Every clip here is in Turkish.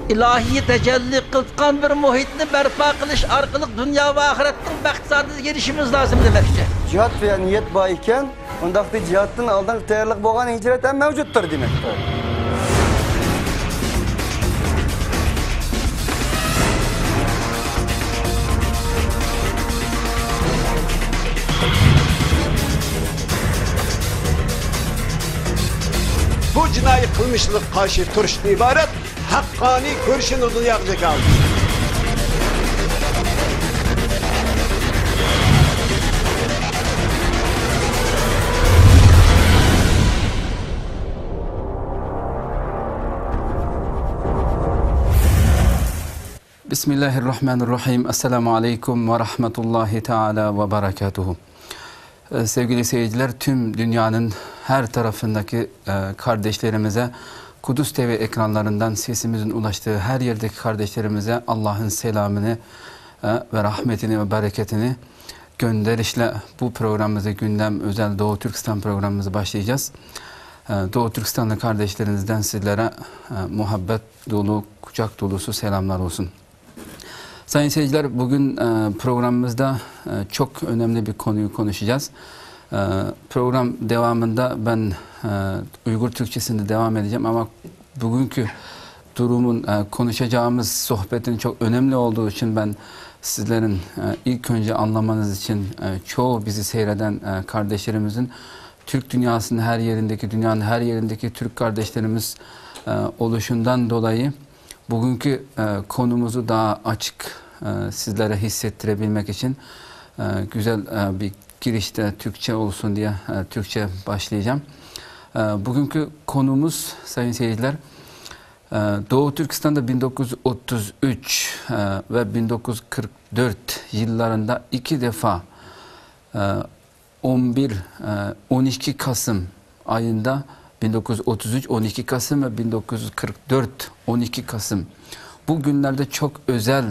ilahi tecelli kılgan bir muhitni berpa kılış arkalık dünya ve ahiretin baktisadı gelişimiz lazım demekçe. Cihat veya niyet bağıyken, ondaki cihatın aldan tayarlık boğan hicreten mevcuttur demektir. Bu cinayi kılmışlık karşı turşun ibaret, hakkani görüşün odunu yakacak aldı. Bismillahirrahmanirrahim. Esselamu Aleyküm ve Rahmetullahi Teala ve Berekatuhu. Sevgili seyirciler, tüm dünyanın her tarafındaki kardeşlerimize, Kudüs TV ekranlarından sesimizin ulaştığı her yerdeki kardeşlerimize Allah'ın selamını ve rahmetini ve bereketini gönderişle bu programımızı, gündem özel Doğu Türkistan programımızı başlayacağız. Doğu Türkistanlı kardeşlerinizden sizlere muhabbet dolu, kucak dolusu selamlar olsun. Sayın seyirciler, bugün programımızda çok önemli bir konuyu konuşacağız. Program devamında ben Uygur Türkçesinde devam edeceğim ama bugünkü durumun, konuşacağımız sohbetin çok önemli olduğu için ben sizlerin ilk önce anlamanız için çoğu bizi seyreden kardeşlerimizin Türk dünyasının her yerindeki, dünyanın her yerindeki Türk kardeşlerimiz oluşundan dolayı bugünkü konumuzu daha açık sizlere hissettirebilmek için güzel bir girişte Türkçe olsun diye Türkçe başlayacağım. Bugünkü konumuz sayın seyirciler, Doğu Türkistan'da 1933 ve 1944 yıllarında iki defa 12 Kasım ayında 1933 12 Kasım ve 1944 12 Kasım bu günlerde çok özel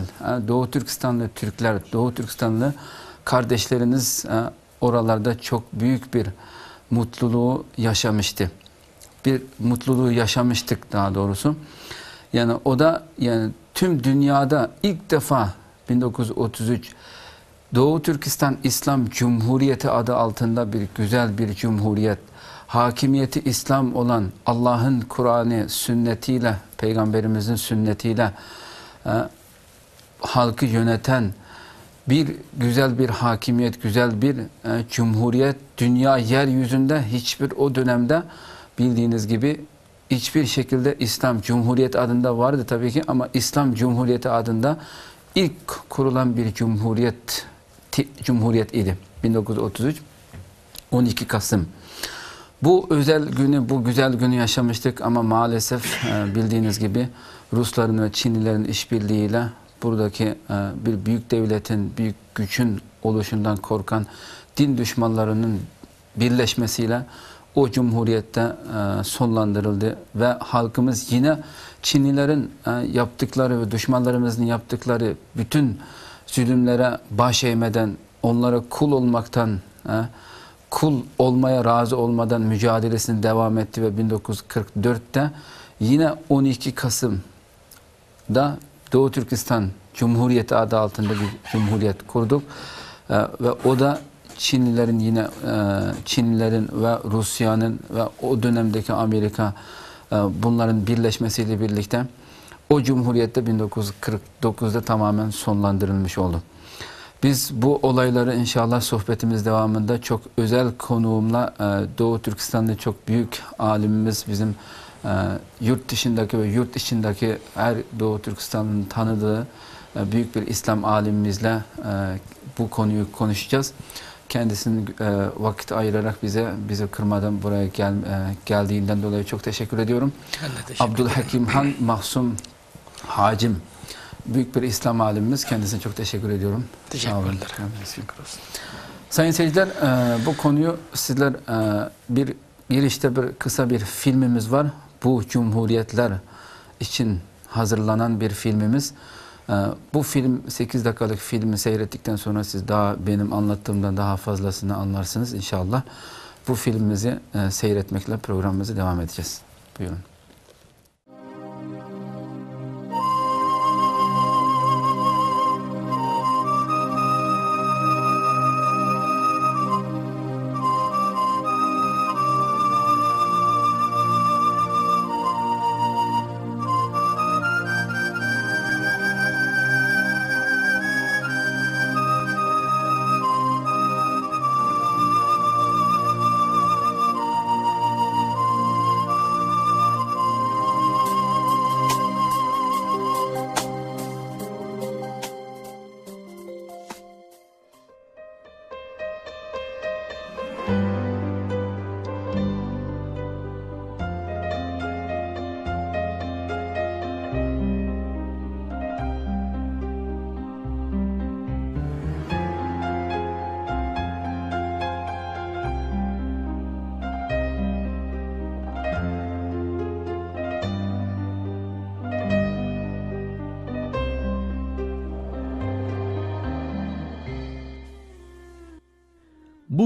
Doğu Türkistanlı Türkler, Doğu Türkistanlı kardeşleriniz oralarda çok büyük bir mutluluğu yaşamıştı. Bir mutluluğu yaşamıştık daha doğrusu. Yani o da yani tüm dünyada ilk defa 1933 Doğu Türkistan İslam Cumhuriyeti adı altında bir güzel bir cumhuriyet, hakimiyeti İslam olan Allah'ın Kur'an'ı sünnetiyle, Peygamberimizin sünnetiyle halkı yöneten bir güzel bir hakimiyet, güzel bir cumhuriyet dünya yeryüzünde hiçbir o dönemde bildiğiniz gibi hiçbir şekilde İslam Cumhuriyet adında vardı tabii ki ama İslam Cumhuriyeti adında ilk kurulan bir cumhuriyet idi. 1933 12 Kasım. Bu özel günü, bu güzel günü yaşamıştık ama maalesef bildiğiniz gibi Rusların ve Çinlilerin işbirliğiyle buradaki bir büyük devletin, büyük gücün oluşundan korkan din düşmanlarının birleşmesiyle o cumhuriyette sonlandırıldı ve halkımız yine Çinlilerin yaptıkları ve düşmanlarımızın yaptıkları bütün zulümlere baş eğmeden, onlara kul olmaktan, kul olmaya razı olmadan mücadelesini devam etti ve 1944'te yine 12 Kasım'da Doğu Türkistan Cumhuriyeti adı altında bir cumhuriyet kurduk ve o da Çinlilerin yine Çinlilerin ve Rusya'nın ve o dönemdeki Amerika bunların birleşmesiyle birlikte o cumhuriyette 1949'da tamamen sonlandırılmış oldu. Biz bu olayları inşallah sohbetimiz devamında çok özel konuğumla Doğu Türkistan'da çok büyük alimimiz bizim yurt dışındaki ve yurt içindeki her Doğu Türkistan'ın tanıdığı büyük bir İslam alimimizle bu konuyu konuşacağız. Kendisinin vakit ayırarak bizi kırmadan buraya geldiğinden dolayı çok teşekkür ediyorum. Abdülhakim Han Mahsum Hacim, büyük bir İslam alimimiz. Kendisine çok teşekkür ediyorum. Teşekkürler. Sayın seyirciler, bu konuyu sizler bir girişte kısa bir filmimiz var. Bu cumhuriyetler için hazırlanan bir filmimiz. Bu film 8 dakikalık filmi seyrettikten sonra siz daha benim anlattığımdan daha fazlasını anlarsınız inşallah. Bu filmimizi seyretmekle programımızı devam edeceğiz. Buyurun.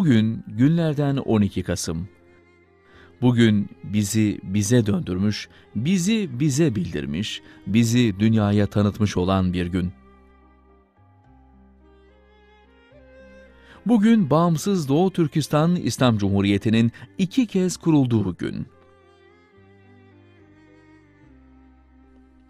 Bugün günlerden 12 Kasım. Bugün bizi bize döndürmüş, bizi bize bildirmiş, bizi dünyaya tanıtmış olan bir gün. Bugün bağımsız Doğu Türkistan İslam Cumhuriyeti'nin 2 kez kurulduğu gün.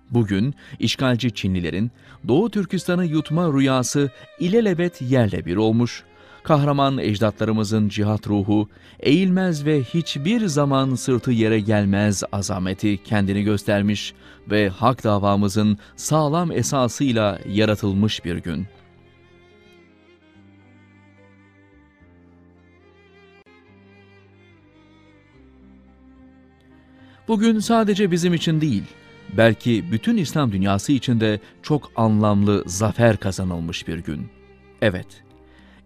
Bugün işgalci Çinlilerin Doğu Türkistan'ı yutma rüyası ilelebet yerle bir olmuş, kahraman ecdatlarımızın cihat ruhu, eğilmez ve hiçbir zaman sırtı yere gelmez azameti kendini göstermiş ve hak davamızın sağlam esasıyla yaratılmış bir gün. Bugün sadece bizim için değil, belki bütün İslam dünyası için de çok anlamlı zafer kazanılmış bir gün. Evet,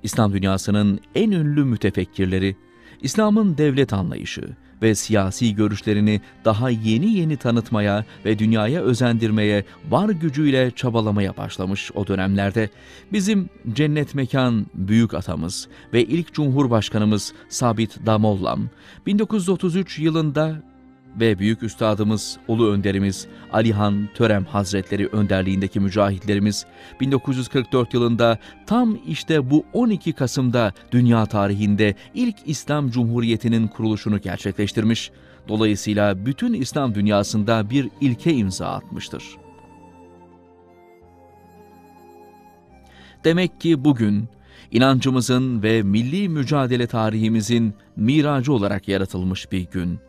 İslam dünyasının en ünlü mütefekkirleri, İslam'ın devlet anlayışı ve siyasi görüşlerini daha yeni tanıtmaya ve dünyaya özendirmeye var gücüyle çabalamaya başlamış o dönemlerde, bizim cennet mekan büyük atamız ve ilk Cumhurbaşkanımız Sabit Damollam, 1933 yılında ve büyük üstadımız, ulu önderimiz Alihan Törem Hazretleri önderliğindeki mücahitlerimiz 1944 yılında tam işte bu 12 Kasım'da dünya tarihinde ilk İslam Cumhuriyeti'nin kuruluşunu gerçekleştirmiş, dolayısıyla bütün İslam dünyasında bir ilke imza atmıştır. Demek ki bugün inancımızın ve milli mücadele tarihimizin miracı olarak yaratılmış bir gün.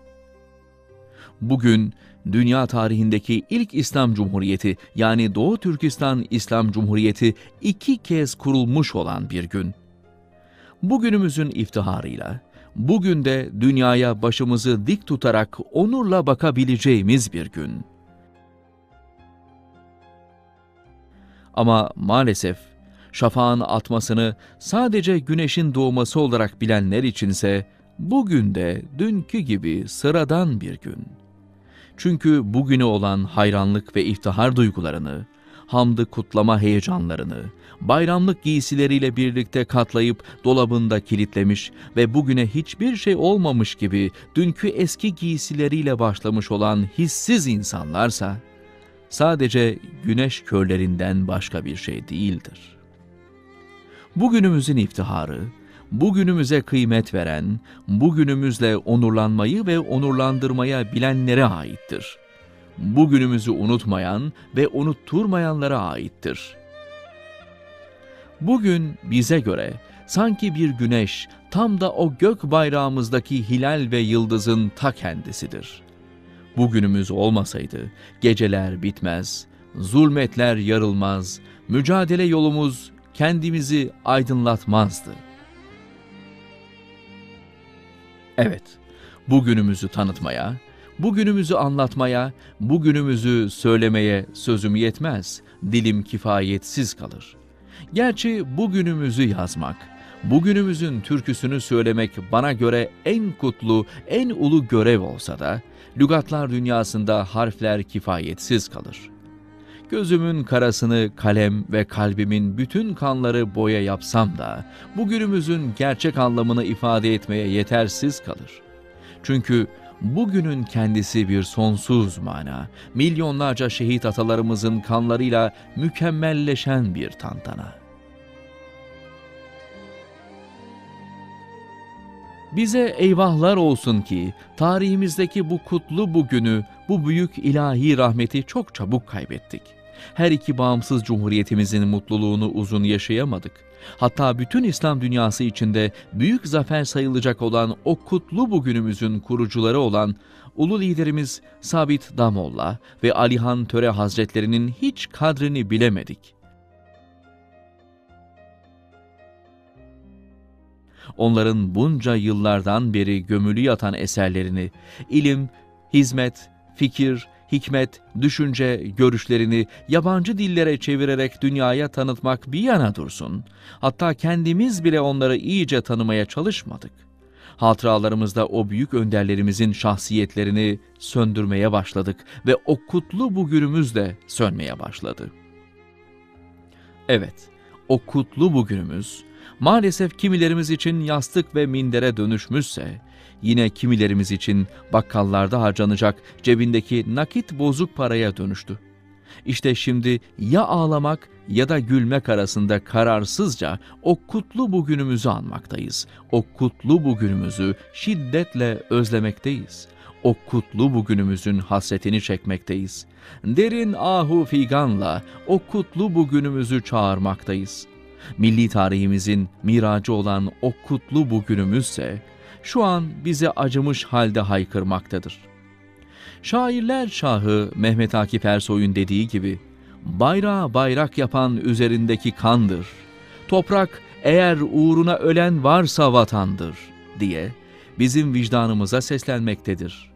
Bugün dünya tarihindeki ilk İslam Cumhuriyeti yani Doğu Türkistan İslam Cumhuriyeti 2 kez kurulmuş olan bir gün. Bugünümüzün iftiharıyla, bugün de dünyaya başımızı dik tutarak onurla bakabileceğimiz bir gün. Ama maalesef şafağın atmasını sadece güneşin doğması olarak bilenler içinse bugün de dünkü gibi sıradan bir gün. Çünkü bugüne olan hayranlık ve iftihar duygularını, hamdı kutlama heyecanlarını, bayramlık giysileriyle birlikte katlayıp dolabında kilitlemiş ve bugüne hiçbir şey olmamış gibi dünkü eski giysileriyle başlamış olan hissiz insanlarsa, sadece güneş körlerinden başka bir şey değildir. Bugünümüzün iftiharı, bugünümüze kıymet veren, bugünümüzle onurlanmayı ve onurlandırmaya bilenlere aittir. Bugünümüzü unutmayan ve unutturmayanlara aittir. Bugün bize göre sanki bir güneş tam da o gök bayrağımızdaki hilal ve yıldızın ta kendisidir. Bugünümüz olmasaydı geceler bitmez, zulmetler yarılmaz, mücadele yolumuz kendimizi aydınlatmazdı. Evet, bugünümüzü tanıtmaya, bugünümüzü anlatmaya, bugünümüzü söylemeye sözüm yetmez, dilim kifayetsiz kalır. Gerçi bugünümüzü yazmak, bugünümüzün türküsünü söylemek bana göre en kutlu, en ulu görev olsa da, lügatlar dünyasında harfler kifayetsiz kalır. Gözümün karasını kalem ve kalbimin bütün kanları boya yapsam da, bugünümüzün gerçek anlamını ifade etmeye yetersiz kalır. Çünkü bugünün kendisi bir sonsuz mana, milyonlarca şehit atalarımızın kanlarıyla mükemmelleşen bir tantana. Bize eyvahlar olsun ki tarihimizdeki bu kutlu bugünü, bu büyük ilahi rahmeti çok çabuk kaybettik. Her iki bağımsız cumhuriyetimizin mutluluğunu uzun yaşayamadık. Hatta bütün İslam dünyası içinde büyük zafer sayılacak olan o kutlu bugünümüzün kurucuları olan ulu liderimiz Sabit Damollah ve Alihan Töre Hazretlerinin hiç kadrini bilemedik. Onların bunca yıllardan beri gömülü yatan eserlerini, ilim, hizmet, fikir, hikmet, düşünce, görüşlerini yabancı dillere çevirerek dünyaya tanıtmak bir yana dursun. Hatta kendimiz bile onları iyice tanımaya çalışmadık. Hatıralarımızda o büyük önderlerimizin şahsiyetlerini söndürmeye başladık ve o kutlu bugünümüz de sönmeye başladı. Evet, o kutlu bugünümüz, maalesef kimilerimiz için yastık ve mindere dönüşmüşse, yine kimilerimiz için bakkallarda harcanacak cebindeki nakit bozuk paraya dönüştü. İşte şimdi ya ağlamak ya da gülmek arasında kararsızca o kutlu bugünümüzü anmaktayız. O kutlu bugünümüzü şiddetle özlemekteyiz. O kutlu bugünümüzün hasretini çekmekteyiz. Derin ahu figanla o kutlu bugünümüzü çağırmaktayız. Milli tarihimizin miracı olan o kutlu bugünümüzse şu an bize acımış halde haykırmaktadır. Şairler şahı Mehmet Akif Ersoy'un dediği gibi, bayrağı bayrak yapan üzerindeki kandır. Toprak eğer uğruna ölen varsa vatandır diye bizim vicdanımıza seslenmektedir.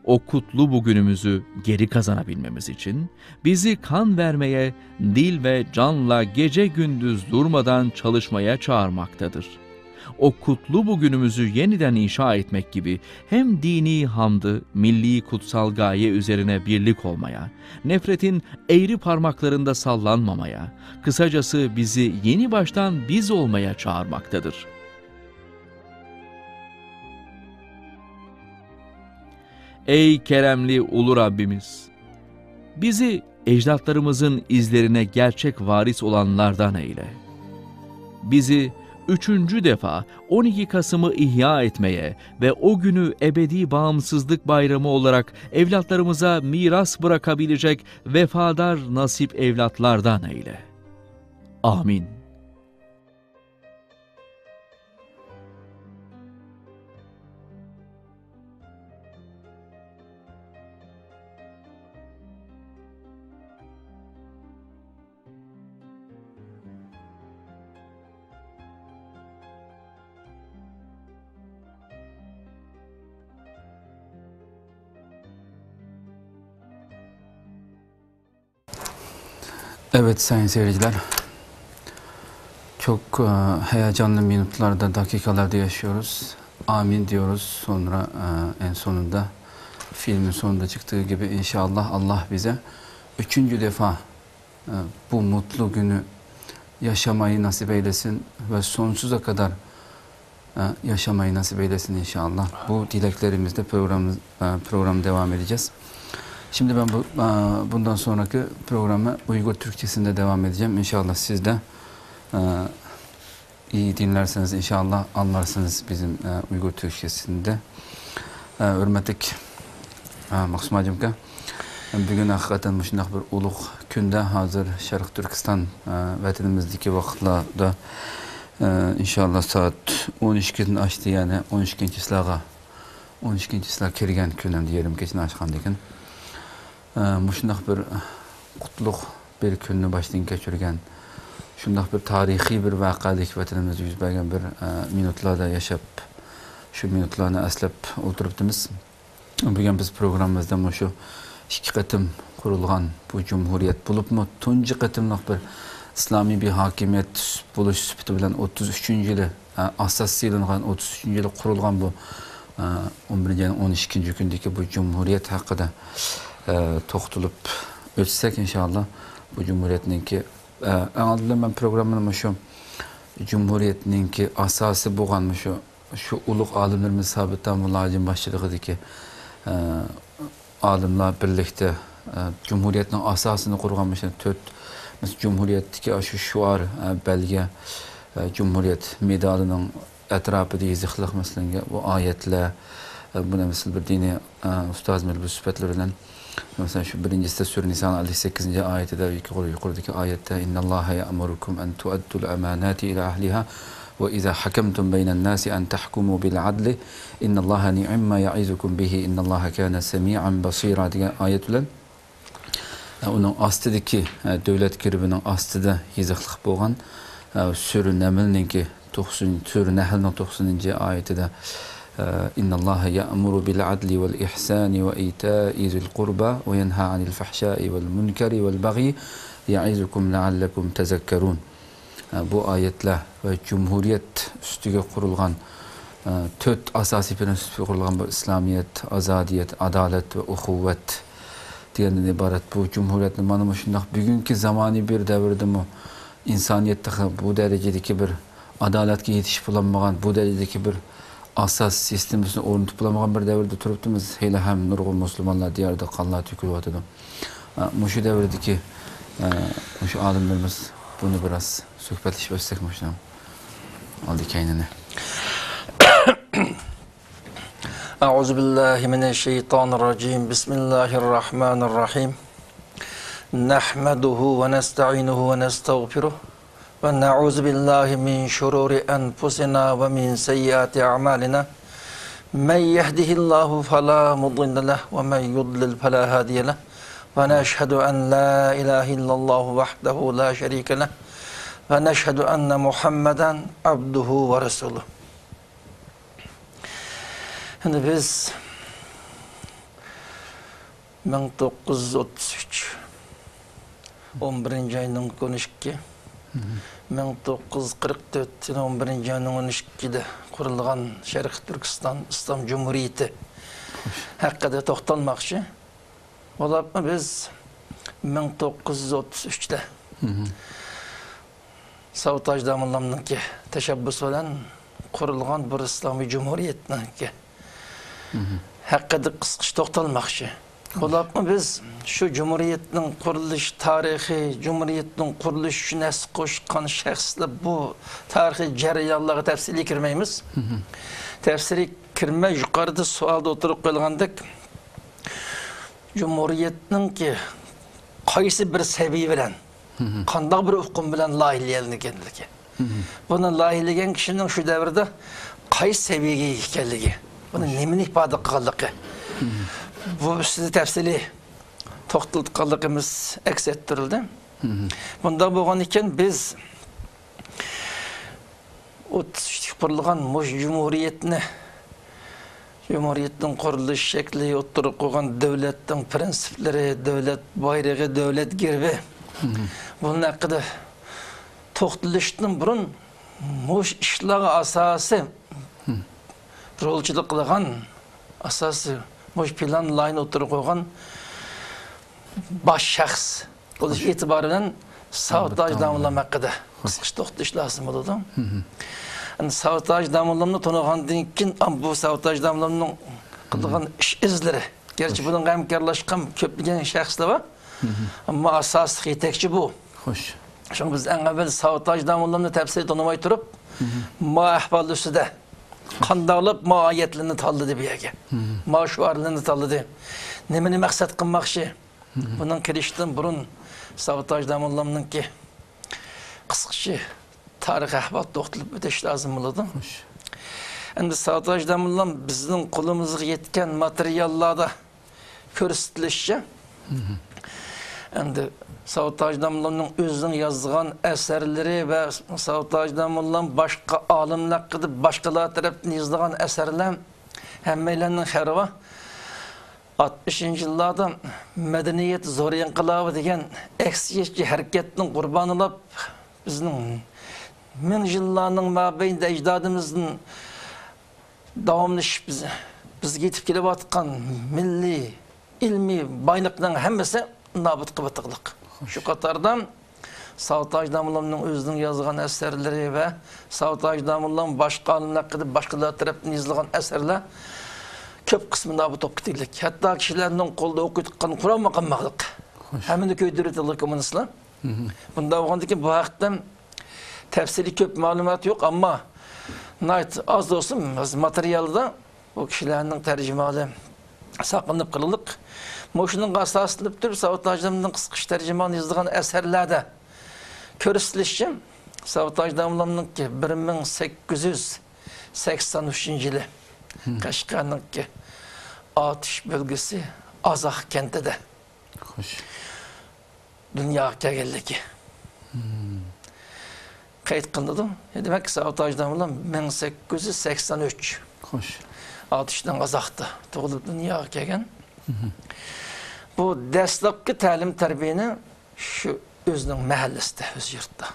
O kutlu bugünümüzü geri kazanabilmemiz için bizi kan vermeye, dil ve canla gece gündüz durmadan çalışmaya çağırmaktadır. O kutlu bugünümüzü yeniden inşa etmek gibi hem dini hamdı, milli kutsal gaye üzerine birlik olmaya, nefretin eğri parmaklarında sallanmamaya, kısacası bizi yeni baştan biz olmaya çağırmaktadır. Ey keremli ulu Rabbimiz! Bizi ecdatlarımızın izlerine gerçek varis olanlardan eyle. Bizi 3. defa 12 Kasım'ı ihya etmeye ve o günü ebedi bağımsızlık bayramı olarak evlatlarımıza miras bırakabilecek vefadar nasip evlatlardan eyle. Amin. Evet sayın seyirciler, çok heyecanlı minutlarda, dakikalarda yaşıyoruz. Amin diyoruz. Sonra en sonunda, filmin sonunda çıktığı gibi inşallah Allah bize 3. defa bu mutlu günü yaşamayı nasip eylesin ve sonsuza kadar yaşamayı nasip eylesin inşallah. Bu dileklerimizle program devam edeceğiz. Şimdi ben bundan sonraki programı Uygur Türkçesinde devam edeceğim. İnşallah siz de iyi dinlerseniz inşallah anlarsınız bizim Uygur Türkçesinde. Hürmetlik Maksum Hacımka, bugün hakikaten şunday bir ulug' kunda hazır Şarkı Türkistan vatanimizdeki vaqtlarda inşallah saat 12'ni açtı, yani 12 kirgan kunim diyelim, kechini açkan degan. Şunday bir qutlug' bir kunni boshdan kechirgan, shunday bir tarixiy bir voqelik vatanimizda yuz bergan bir minutlarda yashab, shu minutlarni aslab o'tiribmiz. Bugun biz programmamizda shu 2 qatim qurilgan bu cumhuriyet bo'libmi tunji qatimliq bir islomiy bir hokimiyat bo'lish sifati bilan 33-yili asossiy qilingan 33-yili qurilgan bu 11-12 kundagi bu cumhuriyet haqida to'xtalib o'tsak inşallah bu cumhuriyetninki aldığım ben programını şu cumhuriyetninki asası bo'lgan şu ulug' olimlarimiz Sabitdan Mulojim boshchiligidagi olimlar birlikte cumhuriyetning asosini qurgan 4 cumhuriyetdagi şu shuar belge cumhuriyet medalining atrofida yoziliq masalan bu oyatlar buna misal bir dini ustozimiz bu sifatlar bilan mesela şu 1. Sure Nisa 58. ayetinde yukarıdaki ayette İnnallaha ya'murukum en tu'addul amanati ila ahliha ve iza hakemtum beynen nasi en tahkumu bil adli innallaha ni'ma ya'izukum bihi innallaha kana semi'an basira diye ayet bilen onun astidagi devlet kiribinin astida yoziliq bo'lgan Sure Namlninki 90 Sure Nahlning 90. ayetida إن الله يأمر بالعدل والإحسان وإيتاء ذي القربى وينهى عن الفحشاء والمنكر والبغي يعظكم لعلكم تذكرون. Bu ayetler ve cumhuriyet üstüge kurulgan 4 asasi prensipte kurulgan bu İslamiyet, azadiyet, adalet ve uhuvvet diyenden ibaret bu cumhuriyetin manımı şundak bugünkü zamani bir devirde mi insaniyette bu derecedeki bir adaletke yetişip bulanmagan, bu derecedeki bir asas sistemini ornutup bulanmagan bir devirde turuptumuz. Hele hem nurgul Müslümanlar diyarda kanlar tükürüp atıdı. Muşu devirdeki muşu alimlerimiz bunu biraz söhbetleşip ötsek muşlam. Aldı kendini. Euzubillahimineşşeytanirracim. Bismillahirrahmanirrahim. Nahmeduhu ve nesta'inuhu ve nestağfiruh. Ve na'uzu billahi min şururi enfusina ve min seyyiati a'malina. Men yehdihillahu fela mudille leh ve men yudlil fela hadiye leh. Ve neşhedü en la ilahe illallah vahdehu la şerike leh. Ve neşhedü enne Muhammeden abduhu ve resuluh. Şimdi biz 1933 11. ayının 12 1944 11. ayının 12'de kurulgan Şerq Türkistan İslam Cumhuriyeti hakkında toxtalmakçı. Olap mı biz 1933'te Savutaj Damıllam'ın ki teşebbüsü olan kurulgan bir İslami Cumhuriyet'nin ki hakkında kısqış toxtalmakçı. Olap mı biz şu Cumhuriyet'nin kuruluş tarihi, Cumhuriyet'nin kuruluşuna es koşkan şəxslə bu tarihi cereyanlara tefsili kirmeyimiz. Tefsiri kirme yukarıda sualda oturup koyulgandık. Cumhuriyet'nin ki kaysi bir sebebi bilen, kandak bir hukum bilen lahiliyelini kendiliki. Bunu lahiligen kişinin şu devirde kaysi sebebi hikayeligi. Bunu nemin ifade kıldığı. Bu sizi tefsili toxtaldıqalığımız eks ettirildi. Bunda boğan iken biz o kurulgan Cumhuriyet'in kuruluş şekli, oturup koygan devletin prensipleri, devlet bayrağı, devlet girbi. Bunun hakkında toxtalıştın burun muş işlağı asası rolçuluk kılgan asası muş plan line oturup koygan baş şəxs. O itibarıyla Savutaj Damıllam hakkında kısqış toxtalış lazım oldu. Savutaj Damıllam'ını tanıgandan keyin bu Savutaj Damıllam'ның kılgan iş izleri. Gerçi bunun hemkarlaşkan köplügen şəxsler var. Ama asas yetekçi bu. Hoş. Şimdi biz en evvel Savutaj Damıllam'ını tefsiri tanımay turup ma ahval üstüde kandağılıp ma ayetlerini talladı bir yege. Ma şuarlarını talladı. Nemini maksat kılmakçı. Bunun kirişten burun Savutaj Damıllam'ın ki kısqışı tarih ahval toxtalıp öteş lazım oldu. Endi Savutaj Damıllam bizning qo'limizga yetgan materiallarda ko'rsatilishicha endi Savutaj Damıllamning o'zining yozgan asarlari va Savutaj Damıllam boshqa olimlar qilib boshqalar tarafdan yozgan asarlar hammalarning xarva 60 yıllarda medeniyet zor inqilabı degan eksiyetçi hareketinin qurbanılab bizning min yıllarning mabeyinde ecdadımızın davamlı biz yetip kelip atkan milli, ilmi baylıkların hemmesi nabıt kıvıtıqlıq. Şu qatardan Savutaj Damıllam'ın özünün yazgan eserleri ve Savutaj Damıllam başka alimler qilib başkalar tarafından yazılgan eserler köp kısmı nabıt op gitildik. Hatta kişilerinin kolda okuyduğun Kur'an makamlık. Hemen de köydürütülür komünistler. Bunda oğandı ki bu haktan tefsiri köp malumat yok ama az da olsun materyalda o kişilerin tercümanı saklanıp kılılık. Moşunun asasını tutup Savutaj Damıllam'ın kısqış tercümanı yazdığı eserlerde körüsleşeceğim. Savutaj Damıllam'ın ki 1883 yılı Kaşgar'ın ki atış bölgesi Azah kenti de dünya geldi ki. Kayıt kılındı. Demek ki Savutaj Damıllam 1883. Atıştan Azah'ta doğulup dünya gelgen. Bu dastlabki ta'lim tarbiyani şu özünün mahallesida, öz yurtda.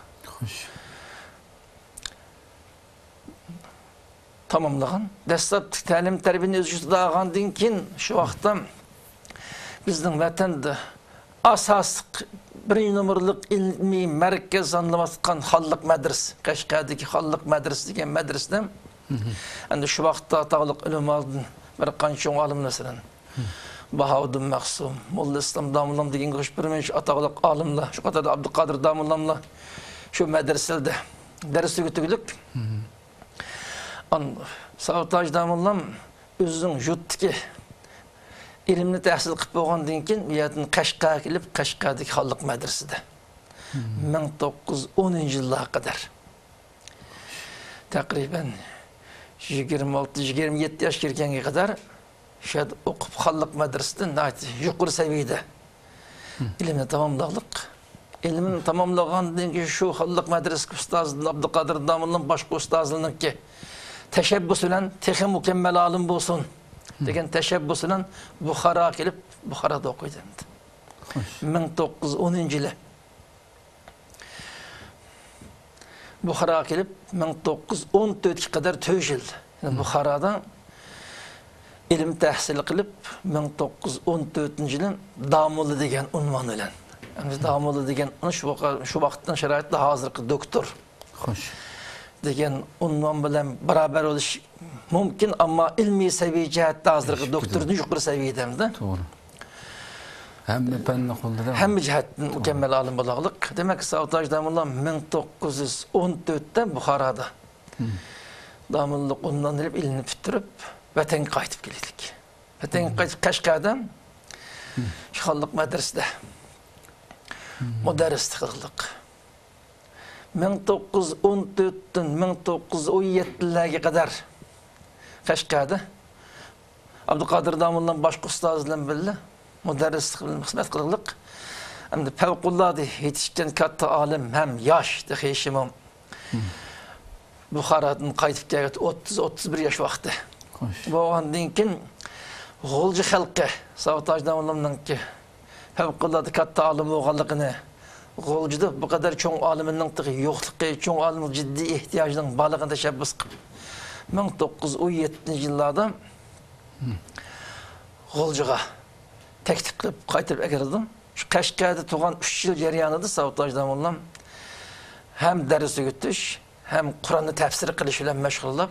Tamamlagan. Dastlabki ta'lim tarbiyani öz yurtida olgandan keyin shu vaqtda bizning vatanda asas birinci numaralık ilmi merkez anlamasıkan Hallık Medresi, Kaşgar'daki Hallık Medresi degen medresede, endi şu vaqtda ataqlıq ulamadan bir qancha alimlardan Bahavuddin Maqsum, Molla İslam Damullam degen bir ataqlıq alimlar, şu kadar da Abdülkadir Damullamlar şu medresede ders ötügülük. Savataj Damullam özünün jutdiki ilimni tahsil qilib bo'lgandan keyin bu yerdan Qashqarga kelib, Qashqardagi Xalq madrasasida 1910-yillarga qadar taqriban 26-27 yoshga kirganga qadar shu yerda o'qib Xalq madrasasida yuqori saviyada ilmni tamomladik. Ilmini tamomlagandan keyin shu Xalq madrasasi ustozi Abduqodir Damullam boshqa ustozlarniki teşebbüs bilen texi mükemmel alim bulsun degen teşebbüs bilen Buxara kelip Buxarada okuydu. 1910-yılı Buxara kelip 1914 kadar 4 yıl Buxarada ilim tahsil qilib 1914-yılı Damulli degen unvan bilen. Damulli degen şu vaqtdan şaraitda hazırki doktor. Xo'sh. Degen unvan bilen beraber oluş mümkün ama ilmi seviye cihatta hazırki doktorun yukarı seviyedemdi. Doğru. Hem penni qo'lida. Hem cihatdan mükemmel alim bolaqliq. Demek ki Savataj Damullam 1914'te Buxarada. Damulli undan ilip ilini bitirip vətən qayıtıp geldik. Vətən qayıtıp Qashqarda şu Xalq madrasasida müderrislik qildik. 1914'ten 1917'lere kadar Qashqarda Abdülkadir Damullam başqa ustozlar bilan müderrislik bilan xizmat qildik. Endi favqulodda yetishgan katta alim ham yosh dehishim. Buxaradan qaytib keldi 30-31 yosh vaqti. Bo'lgandan keyin G'o'lji xalqi Savataj Damullamningki favqulodda katta alim bo'lganligini G'o'ljida bu kadar çoğ aliminin yo'qligi, çoğ alimin ciddi ihtiyacının balığını teşebbüs qilib 1917-yillarda G'o'ljiga teklif qilib qaytarib keldim. Şu Qashqarda tug'an 3 yil jarayonida Savataj Damullam hem ders o'tish, hem Qur'onni tafsir qilish bilan mashg'ullab,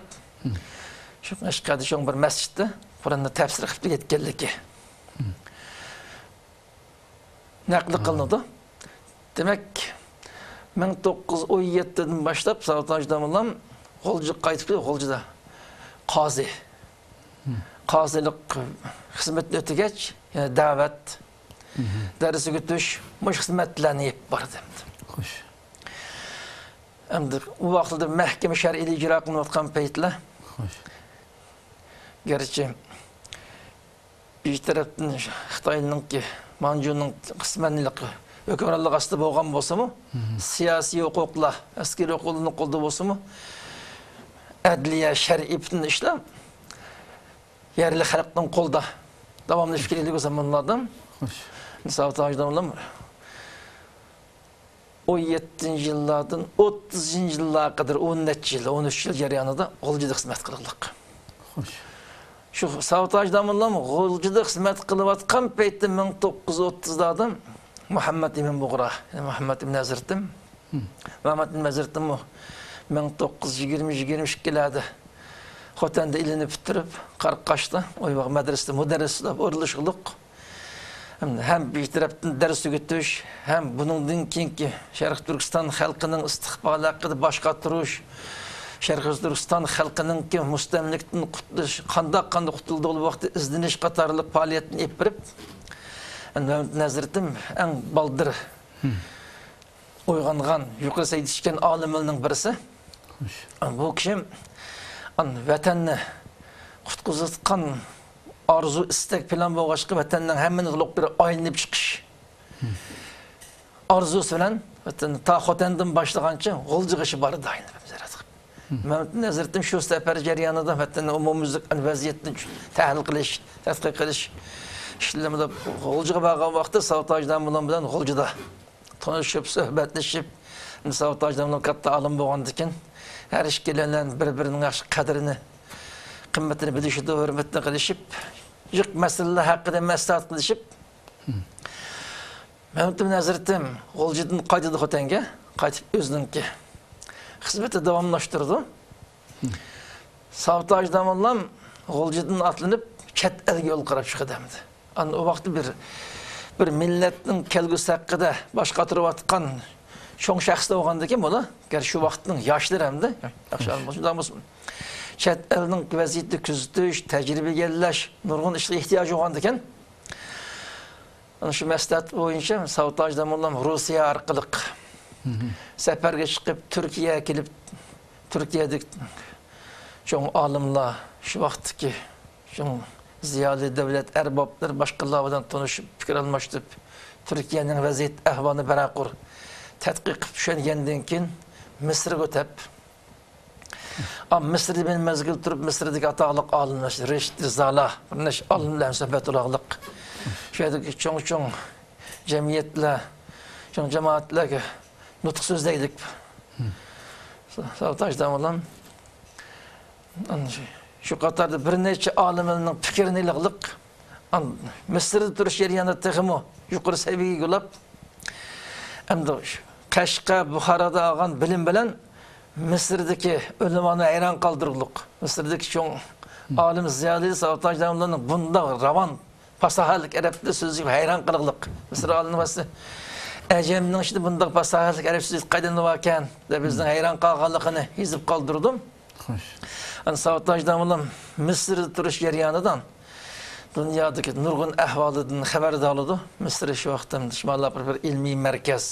şu Qashqarda cho'ng bir masjidda Qur'onni tafsir qilib ketganligi naql qilinadi. Demek 1917'den başlap Savataj Damullam G'o'lji qaytib keldi, G'o'ljida qozi. Qozilik xizmatini o'tagach, yani davet, ders o'tish, mush xizmatlarni yeb bordi. Xo'sh. Endi u vaqtda mahkama shar'iy ijro qilinayotgan paytlar. Xo'sh. Gerçi bir tarafdan Xitoyninki, Manjuning qismanligi hükümranlık aslı boğan bolsa mı? Siyasi hukukla, askeri hukukla kolda bolsa mı? Adliye, şer'i bütün işlem yerli halktan kolda devamlı fikirli o zamanlardan Savataj Damullam 17. yıllardan 30. yıllara kadar 13 yıl, 13 yıl jarayonida G'o'ljida xizmat qildik. Şu Savataj Damullam G'o'ljida xizmat qilayotgan paytda 1930'lardan Muhammed İbn Buğra, Muhammed İbn Hazretim. Muhammed İbn Hazretim o 1920-22'lerde Xotan'da ilini bitirip Qaraqashda, oy vaq medresede müderrislik o'rilish qildik. Hem bir tarafdan ders o'tish, hem buningdan keyingi Sharq Turkiston xalqining istiqboli haqida boshqa turish, Sharq Turkiston xalqining mustamlikdan qutulish, qanday qutuldi o vaqtda izlanish qatorliq faoliyatni olib berib Hazretim en baldır uyg'ongan, yuqori saytishgan olimlarning birisi. Bu kishi vatanni qutqizayotgan arzu istak plan bo'lg'achqa vatanning hammani quloq bir aylanib chiqish arzusi bilan vatanni ta Xotandan boshlagancha G'o'ljiga ishi bor edi ayni. Muhammed Hazretim shu safar jarayonida vatanning umumyuzlik vaziyatini tahlil qilish, tadqiq qilish işlemede G'o'ljiga borgan vaqtda Savataj Damullam bilan G'o'ljida tanishib, suhbatlashib, Savataj Damullam katta alim bo'lgandan keyin har ikkilanlar bir-birining yaxshi qadrini, qimmatini bilishib, hurmatini qilishib, yiq masalalar haqida maslahat qilishib, Mehmet bin Hazretim G'oljidin qaytadi Xotenga, qaytib o'zininki xizmeti davomlashtirdi. Savtaj damallam G'oljidin atlanib chet elga yo'l qarab chiqdi hamdi. Ana o vaqtda bir millatning kelgusi haqida bosh qotirayotgan cho'ng shaxsda bo'lganda ekan bular. Gar shu vaqtning yoshlari hamda, yaxshi bo'lsin. Chet elning vaziyatini kuzatish, tajriba egallash, nurg'un ishga ehtiyoj bo'lganda ekan. Ana shu maslahat bo'yicha Savtaj damallam Rossiya orqali safarga chiqib Turkiyaga kelib, Turkiyadagi cho'ng olimlar shu vaqtdagi cho'ng ziyoli davlat arboblar boshqalar bilan tanishib, fikr almashtirib, Turkiyaning vaziyat ahvolini baraqur tadqiq qilib tushungandan keyin Misrga o'tib, Misrda men mezgil turib, Misrdagi atoqli olimlar Reşid Rizala, bir necha olimlar suhbat uloqliq. Shu yerdagi cho'ng jamiyatlar, cho'ng jamoatlarga nutq so'zlaydik. Savtaj damallam shu qatorda bir necha olimlarning fikrini ilg'liq Misrda turish jarayonida texmo yuqori saviyaga yo'lab hamda Qashqa, Buxoroda olgan bilim bilan Misrdagi ulamoni hayron qoldirdik. Misrdagi cho'ng olim ziyoli Savtaj damallamning bunda ravon fasahalik arabda so'zga hayron qildik. Misr olimasi Ajamning işte bunda fasahalik arab so'z qaydan ekan deb bizning hayron qolganligini yozib qoldirdim. Xo'sh. Ana Savtaj damallam Misrda turish jarayonidan dunyodagi nurg'un ahvolidan xabardor oldi. Misr shu vaqtda shimolda bir ilmiy markaz.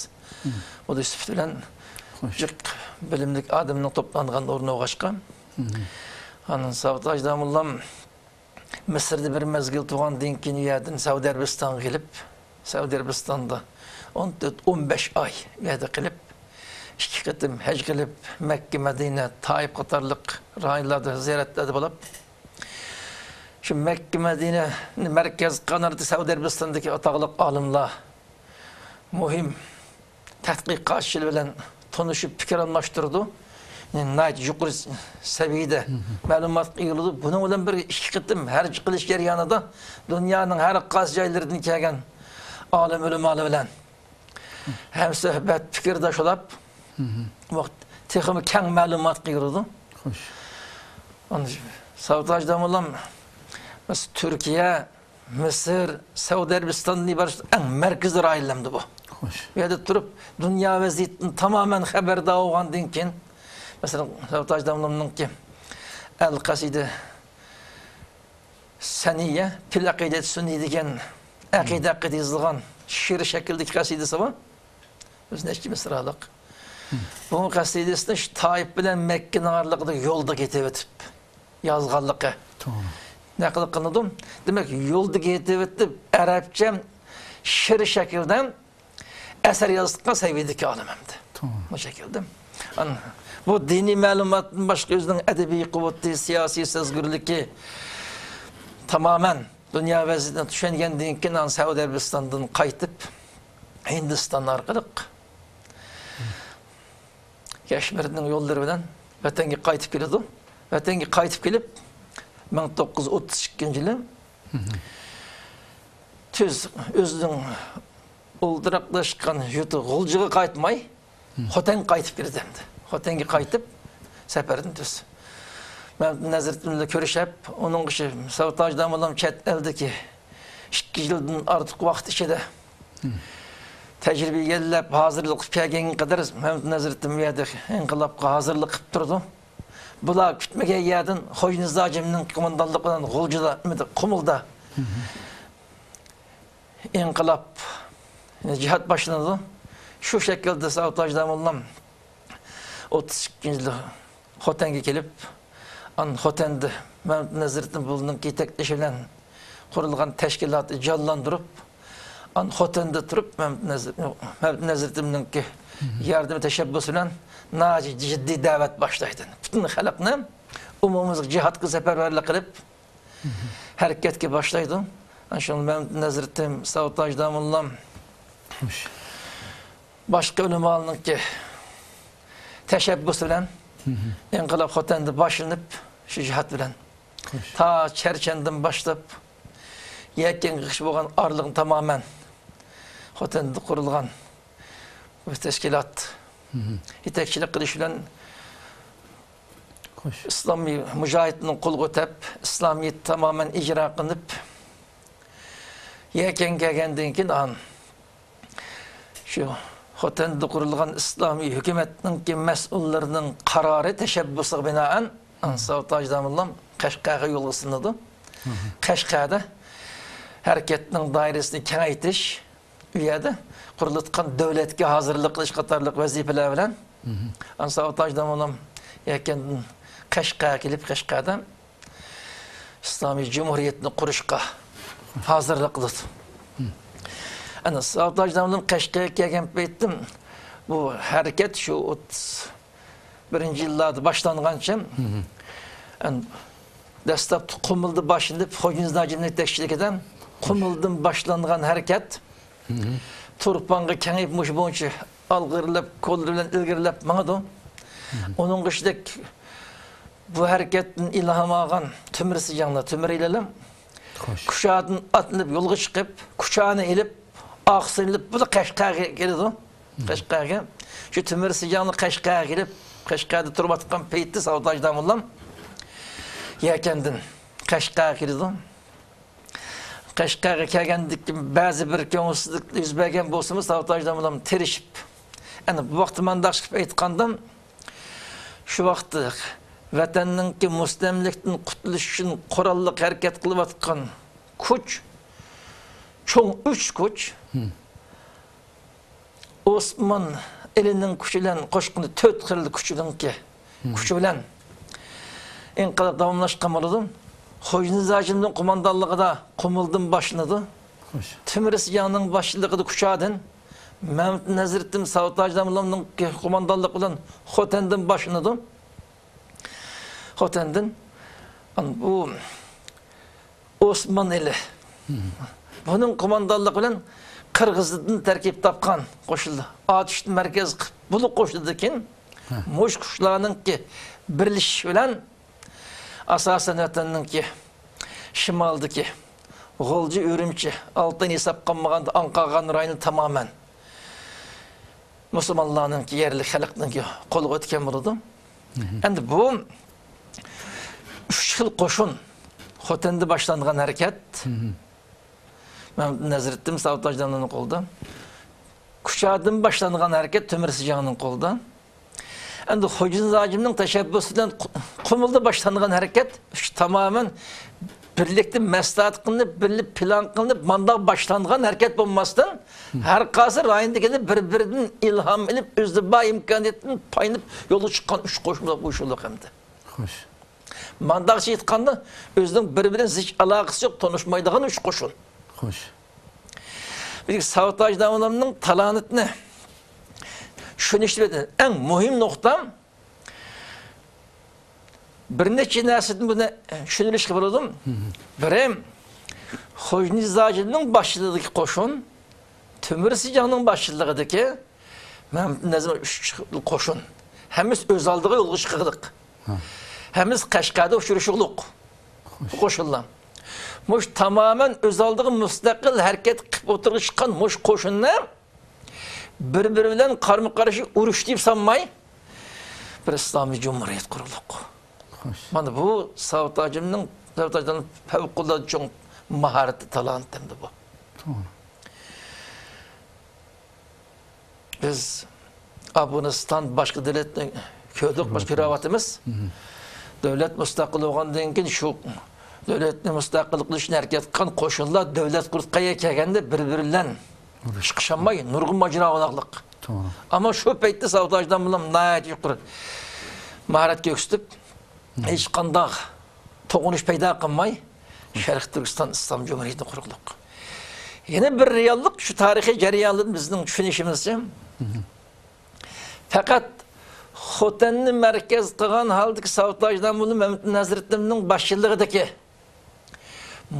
Bu da sifat bilan jiq bilimlik odamning to'plangan o'rni o'g'ashgan. Ana Savtaj damallam Misrda bir mezgil tug'andan keyin yerdan Saudiya Arabistonga kelib, Saudiya Arabistonda 14-15 ay yerda qilib, 2 qatim haj qilib, Makka, Madina, Taif qatorliq rayonlarda ziyoratlarda bo'lib, shu Makka, Madina markaz qanarda Saudiya Arabistondagi atoqli olimlar muhim tadqiqotchilar bilan tanishib fikr almashtirdi. Nayt yuqori seviyede ma'lumot yig'ildi. Buning bilan bir 2 qatim haj qilish jarayonida dunyoning har qaysi joylaridan kelgan olim ulamolar bilan hem suhbat fikrdoshlar vaqt texnik keng ma'lumot yig'ildi. Xo'sh. Ana Savtaj damallam Türkiye, Mısır, Saudiya Arabistan'dan ibaret en merkezi rayonlardı bu. Xo'sh. Bu yerda turib dunyo vaziyatidan tamamen xabardor bo'lgandan keyin mesela Savtaj damallamninki Al-Qasida Saniye fil aqidat sunni degan aqida haqida yozilgan she'r shaklidagi qasidasi bor. O'zini ikki misraliq. Bu qasidasini Taif bilan Makkaning oraliqida yo'lda ketib o'tib yozganligi. To'g'ri. Naql qildim. Demak, yo'lda ketib o'tib arabcha she'r shaklida asar yozgan saviyadagi olimamdi. To'g'ri. Bu shaklda. Bu diniy ma'lumotning boshqa o'zining adabiy quvvati, siyosiy sezgirligi tamamen dünya vaziyatini tushungandan keyin Saudiya Arabistondan qaytib Hindiston orqali Kashmirning yo'llari bilan vatanga qaytib keldi. Vatanga qaytib kelib 1932-yili tez o'zining o'ldiraqlashgan yuti G'uljiga qaytmay Xoten qaytib keldi. Xotanga qaytib safardan tez Mehmet Hazretimle görüşüp, onun kişi Savtaj damallam chet eldeki 2 yıldan artık vaqt içinde tecrübe gelip hazırlık kelgen kadar Mehmet Hazretim yerdə inqilabqa hazırlık qilib turdu. Bular kütmegen yerden Xo'ja Nizojimning qo'mondonligi bilan G'uljida, Qumulda inqilab cihat başlandı. Şu şekilde Savtaj damallam 32-yili Xotenga kelib Xoten'de Mehmet Hazretim bulunun yetekleşi bilen kurulgan teşkilatı canlandırıp Xoten'de durup Mehmet Hazretim'nin ki yardımı teşebbüsüyle naci ciddi davet başlaydı. Bütün halkını umumumuzluk cihat seferberlik kılıp hareketke başlaydı. Anşallah Mehmet Hazretim Savtaj damallam başka ulemanın ki teşebbüsüyle İnqilab Xoten'de başlanıp şu cihat bilen ta Çerçen'den başlayıp yetken kış boğan arlığın tamamen Xotende kurulgan bu teşkilat yetekçilik qilish bilan Xo'sh. İslamiy mücahitning qo'l ko'tarib, İslamiyet tamamen icra qilib, yakan kelgandan keyin an shu Xotende qurilgan islomiy hukumatning mas'ullarining qarori tashabbusiga binoan Savtajdamulla Qashqarga yo'lga silindi. Qashqarda harakatning doirasini kengaytirish, u yerda qurilayotgan davlatga hozirlik qilish qatorliq vazifalar bilan Savtajdamulla yakan Qashqarga kelib, Qashqarda islomiy jumhuriyatni qurishga hozirlik qildi. Ana Savtajdamulla Qashqarga kelgan paytda bu harakat shu 31 yillarda boshlangancha dastlab Qumildi başında Xo'jinizdan yetakchiligida Qumildan boshlangan harakat Turpanga kengayib mush bo'yicha alg'irlab, qo'l bilan ilgirlab mangadi. Onun ishida bu harakatdan ilhom olgan Timirsijanlar, Timirilalar Kuşadan atlanib yo'lga chiqib, kuchani ilib, oqsirilib bu Qashqarga keldi. Qashqarga shu Timirsijanlar Qashqarga kelib, Qashqarda turib atgan paytda Savtajdamulla yakandin Qashqarga keldi. Qashqarga kelgandik ba'zi bir ko'ngilsizlik yuz bergan bo'lsa-mu Savtajdamulla tirishib, ana bu vaqt mandaq qilib aytgandim, shu vaqtda vatanninki mustamlikdan qutulish uchun qurolli harakat qilib atgan kuch, cho'ng 3 kuch, Osman elining kuchi bilan qo'shqini 4 xil kuchininki kuchi bilan inqilab davomlashgan bo'ldi. Xo'jinizning qo'mondonligida Qumildan boshlandi. Timirsijanning boshchiligida Kuchadan, Mehmet Naziriddin Savtajdamullaning qo'mondonligi bilan Xotendan boshlandi. Xotendan bu Osman eli. Bunun qo'mondonligi bilan Qirg'izdan tarkib topgan qo'shildi. Atishni markaz bo'lib qo'shildi keyin mush qushlarningki birlashish bilan asasen vatanninki shimoldagi G'o'lji, Urumchi, Oltin hesab qilmaganda Anqarg'on rayoni tamamen musulmonlarninki yerlik xalqninki qo'lga o'tgan bo'ldi. Endi bu 3 yil qo'shin Xotenda boshlangan harakat Mehmet Naziriddin Savtajdamullaning qo'lida. Kuchadan boshlangan harakat Timirsijanning qo'lida. Endi Xo'jinizning tashabbusi bilan Qumilda boshlangan harakat tamamen birlikte maslahat qilinib, birlik plan qilinib, mandaq boshlangan harakat bo'lmasdan har qaysi rayondagi bir-biridan ilhom olib, o'zida imkoniyatdan payinib yo'lga chiqqan 3 qo'shma bu yo'llar hamda. Xo'sh. Mandaqchi aytganda o'zining bir-biridan hech aloqasi yo'q, tanishmaydigan 3 qo'shin. Xo'sh. Bir Savtajdamullaning talantini şunu işte en mühim noktam bir neçe nesilden buna şunu ilişki buldum. Birim Xo'jinizning başçılığındaki qo'shin, Timirsijanning başçılığındaki Mehmet Nazim 3 qo'shin. Hemiz öz aldığı yo'lga chiqdik. Hemiz Qashqarda uchrashuvliq. Qo'shinlar. Mush tamamen öz aldığı müstakil hareket qilib o'tirishgan mush qo'shinlar bir-biri bilan qarama-qarshi urush deb sanmay bir islomiy jumhuriyat qurildi. Mana bu Savtajdamullaning favqulodda cho'ng maharati, talanti bu. Biz Afg'oniston boshqa davlatning ko'rdik, boshqa ravatimiz. Davlat mustaqil bo'lgandan keyin shu davlatni mustaqil qilishni harakat qilgan qo'shinlar davlat qurib kelganda bir-biri bilan chiqishamay nurg'un majra olarlik. Ama şu paytda Savtajdamulla nayat yuqori maharatga ko'rsatib, hech qanday to'g'inish paydo qilmay Sharq Turkiston Islom Jumhuriyatini qurdik. Yana bir reallik şu tarixiy jarayonni bizning tushunishimizcha faqat Xotenni markaz qilgan holdagi Savtajdamulla Mehmet Naziriddinning boshchiligidagi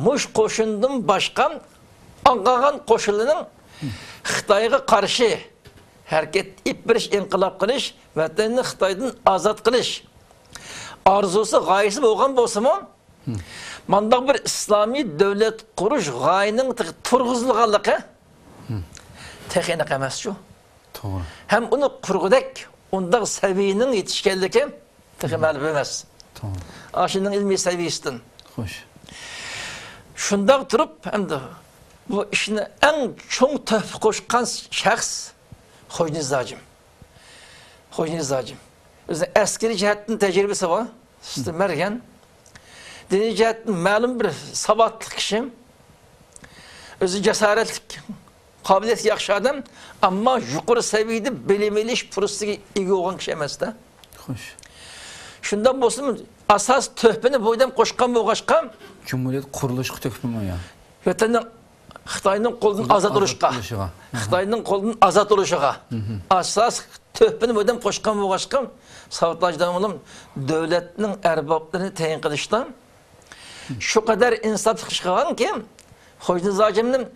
mush qo'shindan boshqa Anqarg'on qo'shinining Xitoyga qarshi harakat ipirish, inqilob qilish, vatanni Xitoydan ozod qilish arzusi, g'oyasi bo'lgan bo'lsa-mu, mandaq bir islomiy davlat qurish g'oyaning turg'izilganligi texnik emas şu. Doğru. Hem onu kurgudak, onda seviyenin yetişkenliki texi ma'lum emas. Doğru. Aşının ilmi seviyesinden. Hoş. Şundan durup hem de bu işine en çok töhfe koşkan şahs Hoynizacım. Hoynizacım. Özde askeri cihetin tecrübesi var. İşte mergen. Dini cihetin malum bir sabatlı kişim. Özü cesaretlik, kabiliyet yaxşı adam ama yukarı seviyede bilimli iş prosesi iyi olan kişi emas da. Hoş. Şundan bolsun asas töhbeni boydan koşkan boğaşkan Cumhuriyet kuruluş tökümü ya. Vətəndən Xitayının qolunun azad oluşqa. Xitayının qolunun azad oluşqa. Asas töhbeni boydan koşkan boğaşkan Savutacıdan oğlum devletinin erbaplarını təyin qilishdan şu kadar insaf çıkan ki Hoynizacımның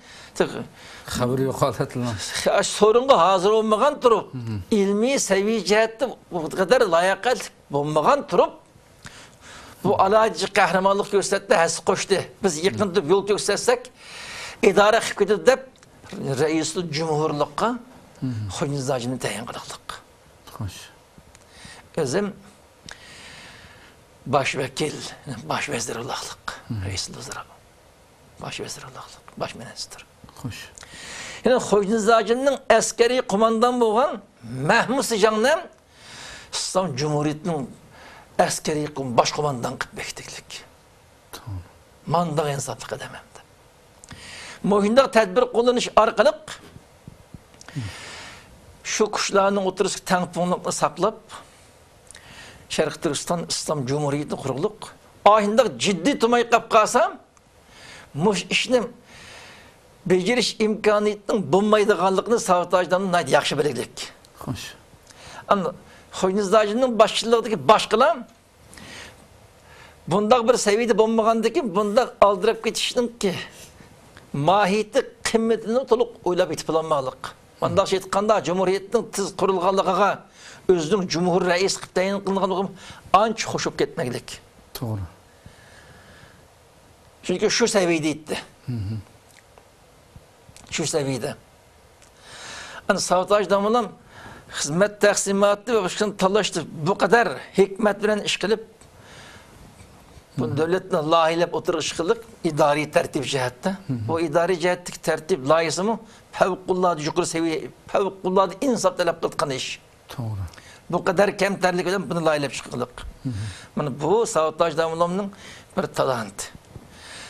Haberi yok anlatılan. sorunga hazır olmagan turup ilmi seviye cihette bu kadar layakat olmagan turup bu alaycı kahramanlık gösterdi, hes koştu. Biz yakında yol göstersek idare hükümetü de reisli cumhurlukka Hoynizacını tayin kılıklık. Hoş. Özüm başvekil, başvezir Allah'lık, reisli uzara, başvezir Allah'lık, başminister. Hoş. Yani Hoynizacının askeri kumandan boğan Mahmud Sijan'dan İslam Cumhuriyeti'nin askeri başkumandan bektiklik. Tamam. Mandak insaflık edememdi. Muhinde tedbir kullanış arkalık şu kuşlarının oturusu tankponlukla saklap Şərq Türkistan İslam Cumhuriyeti'ni kuruluk. Ahinde ciddi tumayı kapkasam muş işini beceriş imkaniyetinin bulmaydıganlıqını Savutacıdan naydı yaxşı biliklik. Hoş. Ama Hoynizacının başçılığındaki başkalar bunda bir seviyede bulmagandaki bunda aldırıp geçişinin ki mahiyeti kıymetini toluk oylap itipilanmalık. Bunda şey etkanda Cumhuriyetinin tız kurulganlığa özünün Cumhur Reis kıptayin kılınganlığı anç hoşup ketmeklik. Doğru. Çünkü şu seviyede itti. Şu seviyede. Yani Savutacıdan olan hizmet taksimatı ve başkanı talaştı. Bu kadar hikmet bilen iş kılıp bu devletin lahilep oturuş kılıp idari tertip cihatta. O idari cihattaki tertip layısı mı? Fevkulladı yukarı seviye, fevkulladı insaf talep kıldıkan iş. Doğru. Bu kadar kemterlik eden bunu lahilep çıkılık. Yani bu Savutacıdan olanın bir talantı.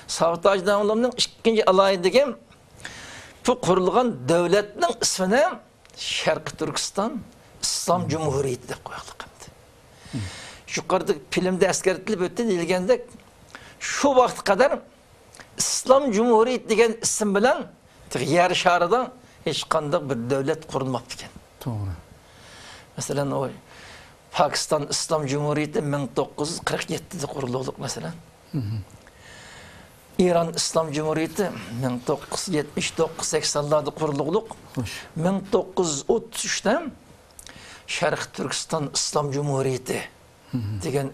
Savutacıdan olanın ikinci alayındaki bu kurulgan devletinin ismini Şərq Türkistan İslam Cumhuriyeti de koyalım. Yukarıda filmde askertilip ötü deyilgende şu vakit kadar İslam Cumhuriyeti degen isim bilen yer şarıda hiç kandak bir devlet kurulmaptı iken. Doğru. Mesela o Pakistan İslam Cumhuriyeti 1947'de kurululuk mesela. İran İslam Cumhuriyeti 1979-80'larda kurululuk. Hoş. 1933'te Şərq Türkistan İslam Cumhuriyeti degen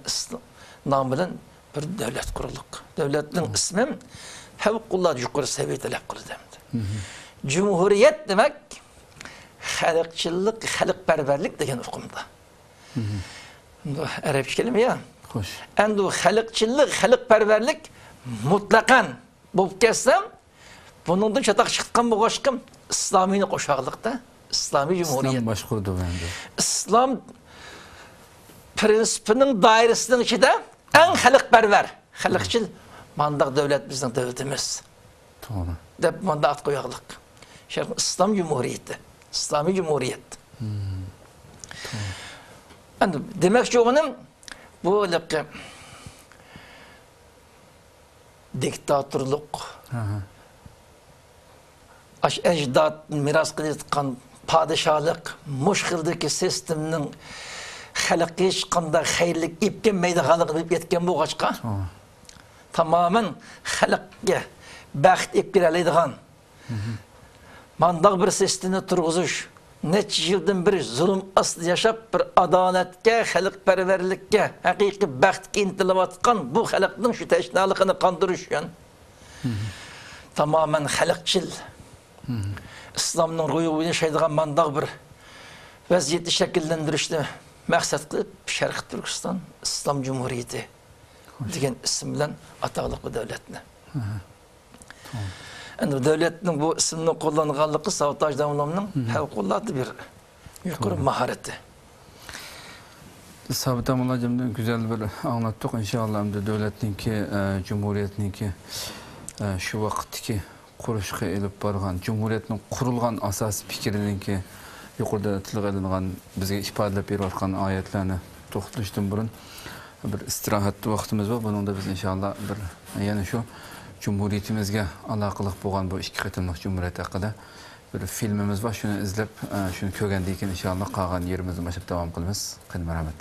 nam bilen bir devlet kuruluk. Devletin ismi fevkulladı yukarı seviye talep kıldı. Cumhuriyet demek halkçılık, halkperverlik degen hukumda. Arapça kelime ya. Hoş. Endu halkçılık, halkperverlik mutlakan bulup kessem bunun çatak çıkkan bu koşkım İslami'ni koşarlıkta. İslami Cumhuriyet. İslam başkurdu bende. İslam prensipinin dairesinin içinde en halkperver, halkçıl mandak devlet bizden devletimiz. Doğru. Dep mandak at koyarlık. İslam Cumhuriyeti. İslami Cumhuriyet. Yani demek ki onun bu diktatörlük, ecdat miras kılıkan padişahlık, muşkildeki sistemin halkı hiç kanda hayırlık ipken meydahalık bilip yetken bu kaçka. Tamamen halkı bəxt ipken aleydiğen mandak bir sistemi turguzuş, neçə yıldan bir zulüm aslı yaşap bir adaletke, halkperverlikke, hakiki bəxtke intilab atkan bu halkın şu teşnalıkını kandırışan tamamen halkçıl İslamның ruhunu yaşaydıgan mandaq bir vaziyeti şekillendirişni maksat qilib Sharq Turkiston Islom Cumhuriyeti degan ism bilan ataqliq bu davlatni. Endi davlatning bu ismini qo'llanganligi Savtaj Damlamning favqulodda bir yuqori mahorati. Sabit amılacımdan güzel bir anlattık inşallah. Devletninki, Cumhuriyetninki şu vakitteki kuruşqa elip bargan, Cumhuriyetning kurulgan asas fikrininki yuqorida tilga ilingan bizga ifodalab berayotgan oyatlarni to'xtalishdan burun bir istirohat vaqtimiz bor. Buningda biz inshaalloh bir yana shu Cumhuriyetimizga aloqaliq bo'lgan bu ikki qatimliq Cumhuriyet haqida bir filmimiz var. Şunu izlep, şunu ko'rgandan keyin inshaalloh qolgan yerimizni boshlab davom qilamiz. Qanday rahmat.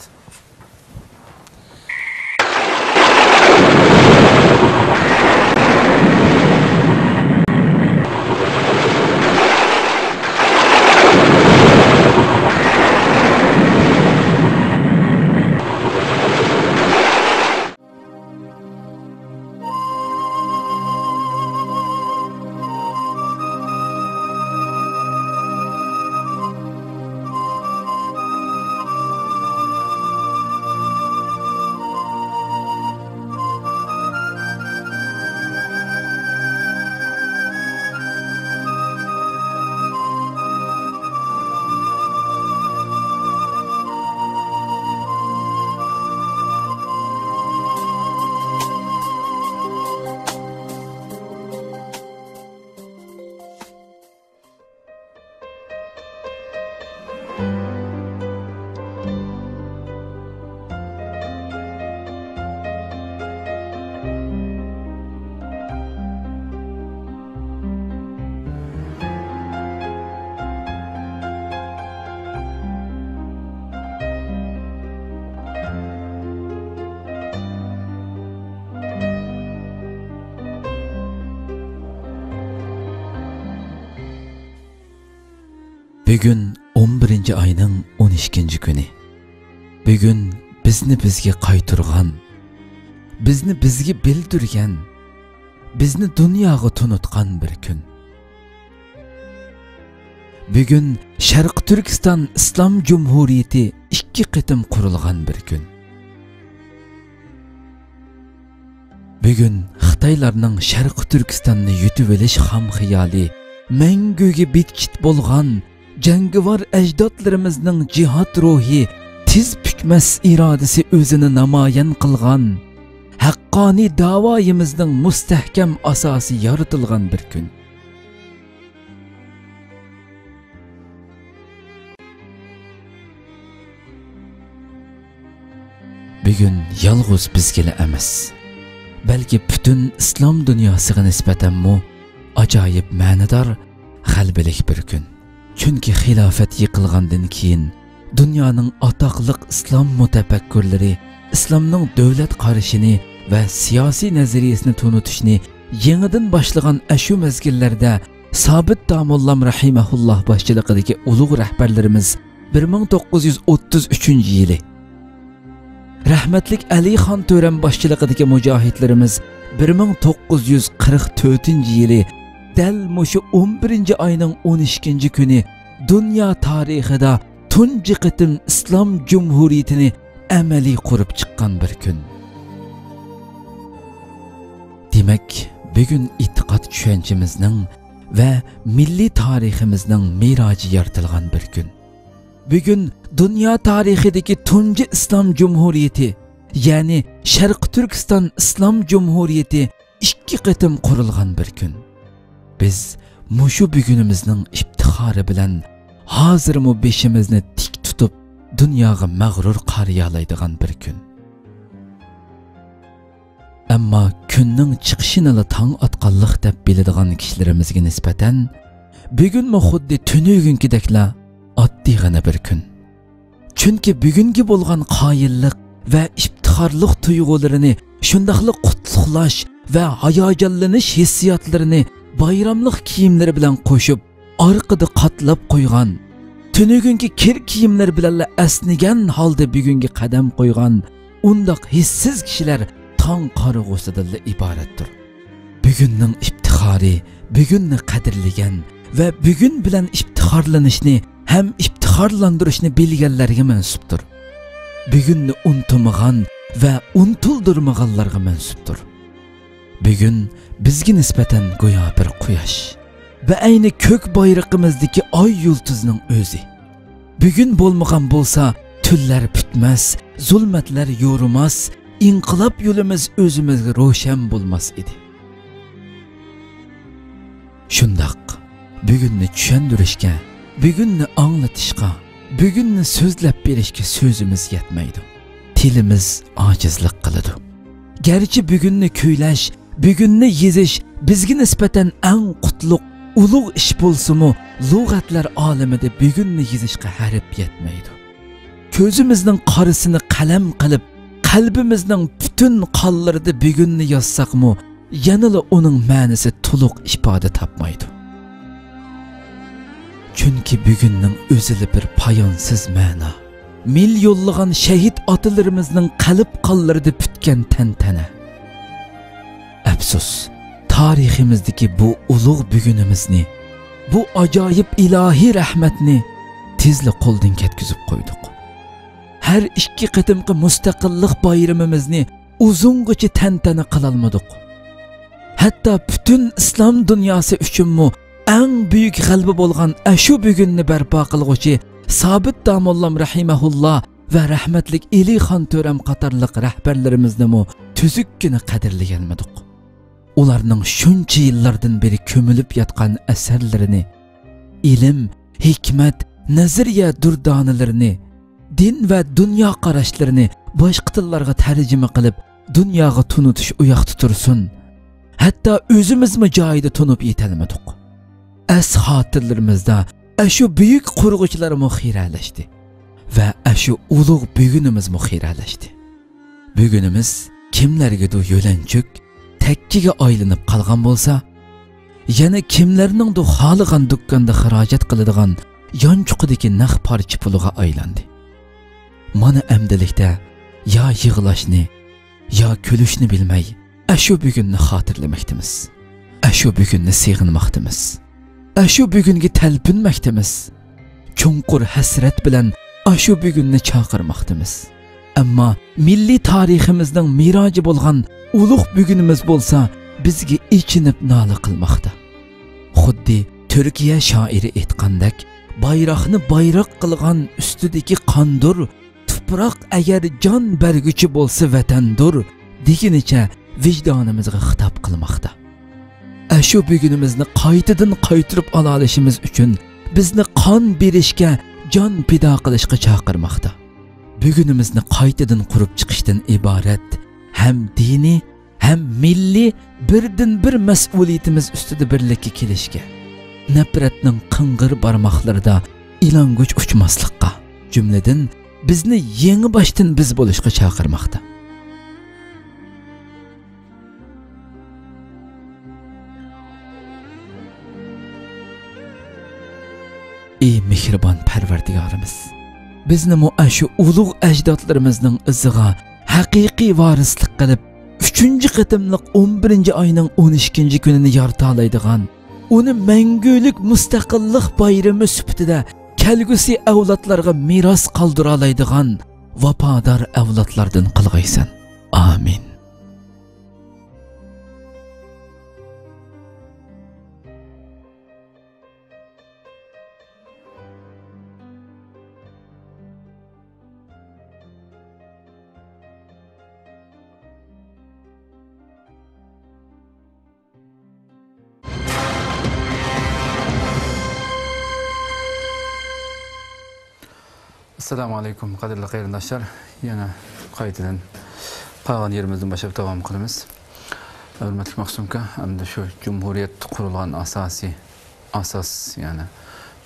Bugün 11 ayının 12 günü. Bugün bizni bizge qaytırgan, bizni bizge bildirgen, bizni dunyaga tunutgan bir gün. Bugün Sharq Turkiston Islom Cumhuriyeti 2 qitim qurilgan bir gün. Bugün Xitaylarning Sharq Turkistonni yutib olish ham xiyoli, manguga bitkit bo'lgan jangivar ajdodlarimizning jihad ruhi, tiz pükmas irodasi o'zini namoyon qilgan, haqqoniy da'voyimizning mustahkam asosi yaratilgan bir kun. Bugün yalğız bizgile emas, balki butun islom dunyosiga nisbatan mu ajoyib ma'nodor g'albalik bir kun. Chunki xilofat yiqilgandan keyin dunyoning atoqliq islom mutafakkurlari islomning davlat qarashini va siyosiy nazariyasini tunutishni yangidan boshlagan ashu mezgillarda Sabit Damollam rahimahulloh boshchiligidagi ulug' rahbarlarimiz 1933-yili, rahmatlik Ali Xon To'ram boshchiligidagi mujohidlarimiz 1944-yili dal mushu 11 ayning 12 kuni dünya tarixida tunji qitim islom cumhuriyetini amaliy qurib chiqqan bir kun. Demak, bugun e'tiqod tushunchimizning va milliy tariximizning meroji yaratilgan bir kun. Bugun dünya tarixidagi tunji islom cumhuriyeti, ya'ni Sharq Turkiston islom cumhuriyeti 2 qitim qurilgan bir kun. Biz mushu bugunimizning iftixori bilan hozirmu beshimizni tik tutib dunyoga mag'rur qariyalaydigan bir kun. Ammo kunning chiqishini tong atqanlik deb biladigan kishilarimizga nisbatan bugunmi xuddi tunugungidekla oddiygina bir kun. Chunki bugungi bo'lgan qoyillik va iftixorlik tuyg'ularini, shundaqli qutluqlash va hayajonlanish hissiyotlarini bayramlık kiyimleri bilen qo'shib, orqada qatlab qo'ygan, tunugungi kir kiyimler bilan asnigan holda bugungi qadam qo'ygan undaq hissiz kishilar tong qarag'usidan iboratdir. Bugunning iftixori, bugunni qadrlagan ve bugün bilen iftixarlanışni hem iftixarlandırışni bilgenlerge mensuptur. Bugünni unutmagan ve unutuldurmaganlarga mensuptur. Bugün bizge nispeten goya bir quyosh ve ayni kök bayrağımızdaki ay yıldızının özü. Bugün bolmagan bolsa tüller pütmez, zulmetler yorumaz, inqilab yolumuz özümüzge roşan bulmaz idi. Şundaq, bugünni tushundirishga, bugünni anglatishga, bugünni so'zlab berishga so'zimiz yetmaydi. Tilimiz ojizlik qiladi. Gerçi bugünni kuylash, bugünni yezish bizga nisbatan eng qutlug' ulug' ish bo'lsa-mu, lug'atlar olamida bugünni yezishga harif yetmaydi. Ko'zimizning qarisini qalam qilib, qalbimizning butun qonlarida bugünni yozsaqmi, yanıla onun ma'nisi to'liq ifoda topmaydi. Chunki bugunning o'zili bir poyonsiz ma'no. Milyonlagan shahid otalarimizning qalb qonlarida putgan tantana. Afsus, tariximizdagi bu ulug' bugunimizni, bu ajoyib ilohiy rahmatni tezli qo'ldan ketkizib qo'ydik. Her ikki qitimqi mustaqillik bayramimizni uzungacha tantana qilolmadik. Hatta bütün İslam dünyası üçünmü en büyük g'alaba bo'lgan ashu bugunni barpo qilguvchi Sabit Damollam rahimahullah ve rahmetlik Elixon To'ram qatorliq rahbarlarimizni tüzükkini qadrlaganmidik. Ularning shuncha yillardan beri ko'milib yotgan asarlarini, ilm, hikmat, nazariya durdonalarini, din ve dünya qarashlarini boshqa tillarga tarjima qilib, dunyoga tunutish uyoqda tursin. Hatta özümüzmü joyida tunib yetelmedik. Es xotirlarimizda ashu buyuk qurg'uvchilar muxiralashdi ve ashu ulug' bugunimiz muxiralashdi. Bugunimiz kimlargadir yo'lanchuk, takkiga aylanib qolgan bo'lsa, yana kimlarningdir xoligan do'konda xarajat qiladigan yonchuqidagi naq parcha puliga aylandi. Mana amdilikda ya yig'lashni, ya kulishni bilmay ashu bugunni xotirlamoqdamiz. Ashu bugunni sig'inmoqdamiz. Ashu bugunga talpinmoqdamiz. Chunqur hasrat bilan ashu bugunni chaqirmoqdamiz. Ammo milliy tariximizning miroji bo'lgan ulug' bugunimiz bo'lsa, bizga ichinib nola qilmoqda. Xuddi Turkiya shoiri aytgandek, bayroqni bayroq qilgan ustidagi qondur, tuproq agar jon berguchi bo'lsa vatandur deginicha vicdanımızga xitob qilmoqda. Ashu bugunimizni qaytadan qaytirib ola olishimiz uchun bizni qon berishga, jon pido qilishga chaqirmoqda. Bugunimizni qaytadan qurib chiqishdan iborat hem dini, hem milli birdan bir mas'uliyatimiz ustida birlikka kelishga, nafratning qing'ir barmoqlarida ilonguch uchmaslikqa, jumladan bizni yangi boshdan biz bo'lishga chaqirmoqda. Ey mehribon Parvardigorimiz, bizni ashu ulug' ajdodlarimizning iziga haqiqiy varislik qilib, 3-qatimliq 11-oyning 12-kunini yorita oladigan, uni mangulik mustaqillik bayrami sifatida kelgusi avlodlarga miros qoldira oladigan vafodor avlodlardan qilg'aysan. Amin. Assalamu alaykum qadrli qarindoshlar. Yana qaytadan qolgan yerimizdan boshlab davom qilamiz. Hurmatli Maqsumka, hamda shu Cumhuriyet qurilgan asas, yani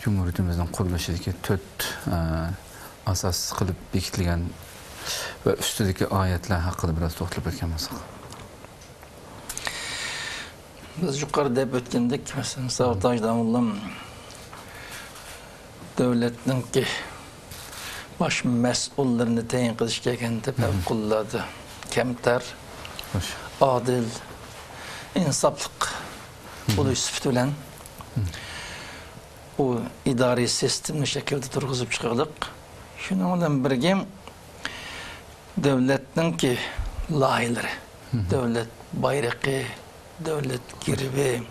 Cumhuriyetimizning qurilishidagi 4 asas qilib bekitilgan ve ustidagi oyatlar haqida biroz to'xtalib o'tgan bo'lsak. Biz yuqorida deb o'tgandek, masalan, Savtoj Damollam devletninki baş mas'ullarını tayin qilish kelganda favqulodda kamtar, adil, insofliq bo'lish sifati bilan o idari sistemli şekilde turguzup çıkardık. Şununla birge devletin ki layihleri, devlet bayrağı, devlet girbi,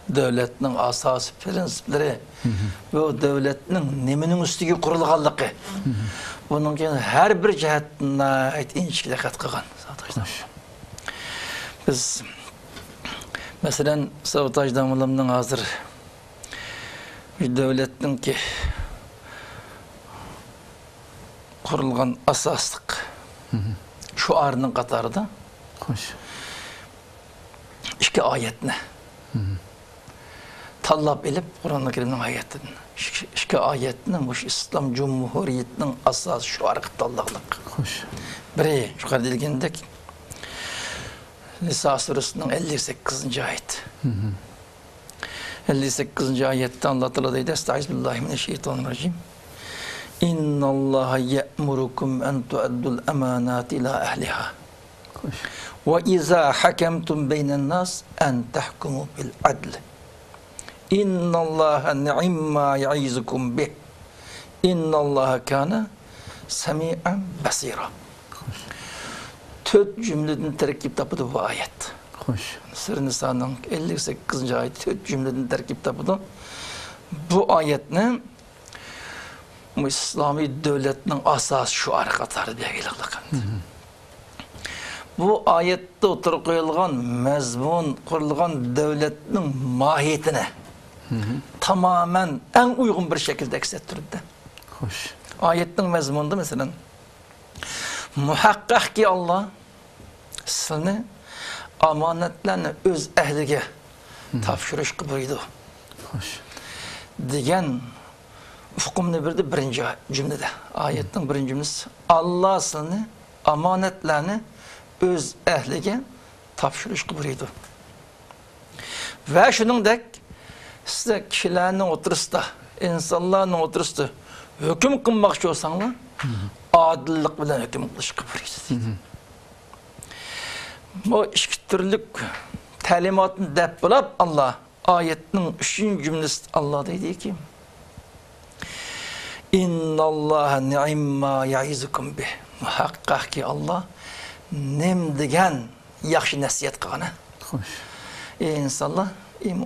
devletin asası prensipleri ve o devletin neminin üstüge kurulganlığı. Bunun için her bir cihetine ait inçkide katkıgan. Biz mesela Sabotaj Damılam'ın hazır bir devletin ki kurulgan asaslık şu arının katarında iki ayetine tallap edip Kur'an-ı Kerim'in ayetini iki ayetinin bu İslam Cumhuriyeti'nin asası şu arı tallaklık. Biri yukarı dilgendek Nisa Suresi'nin 58. ayet. 58. ayette anlatıldı. Estağfirullah. İnna Allah ye'murukum en tu'addul emanat ila ehliha. Ve iza hakemtum beynen nas en tahkumu bil adl. İnna Allah ni'imma ya'izukum bih. İnna Allah kana semi'an basira. Töt cümleden terkip tapıdı bu ayet. Sır Nisa'nın 58. ayet töt cümleden terkip tapıdı. Bu ayet ne? Bu İslami devletinin asas şu arkatarı diye gelirler. Bu ayette oturup koyulgan mezmun kurulgan devletinin mahiyetine tamamen en uygun bir şekilde eksettirdi. Ayetin mezmununda mesela muhakkak ki Allah seni amanetlerini öz ehlige tavşırış kıbrıydı. Degen hukumunu verdi birinci cümlede. Ayetin birinci cümlesi Allah seni amanetlerini öz ehlige tavşırış kıbrıydı. Ve şunun dek size kişilerin oturuşta, insanların oturuşta hüküm kılmak olsanlar adillik bilen hüküm kılış kıbrıydı. Bu iki türlük talimatını dep bulap Allah ayetinin 3. cümlesi Allah dedi ki İnna Allah ni'imma ya'izukum bih. Muhakkak ki Allah nem degen yaxşı nasihat kılgana. İnsanlar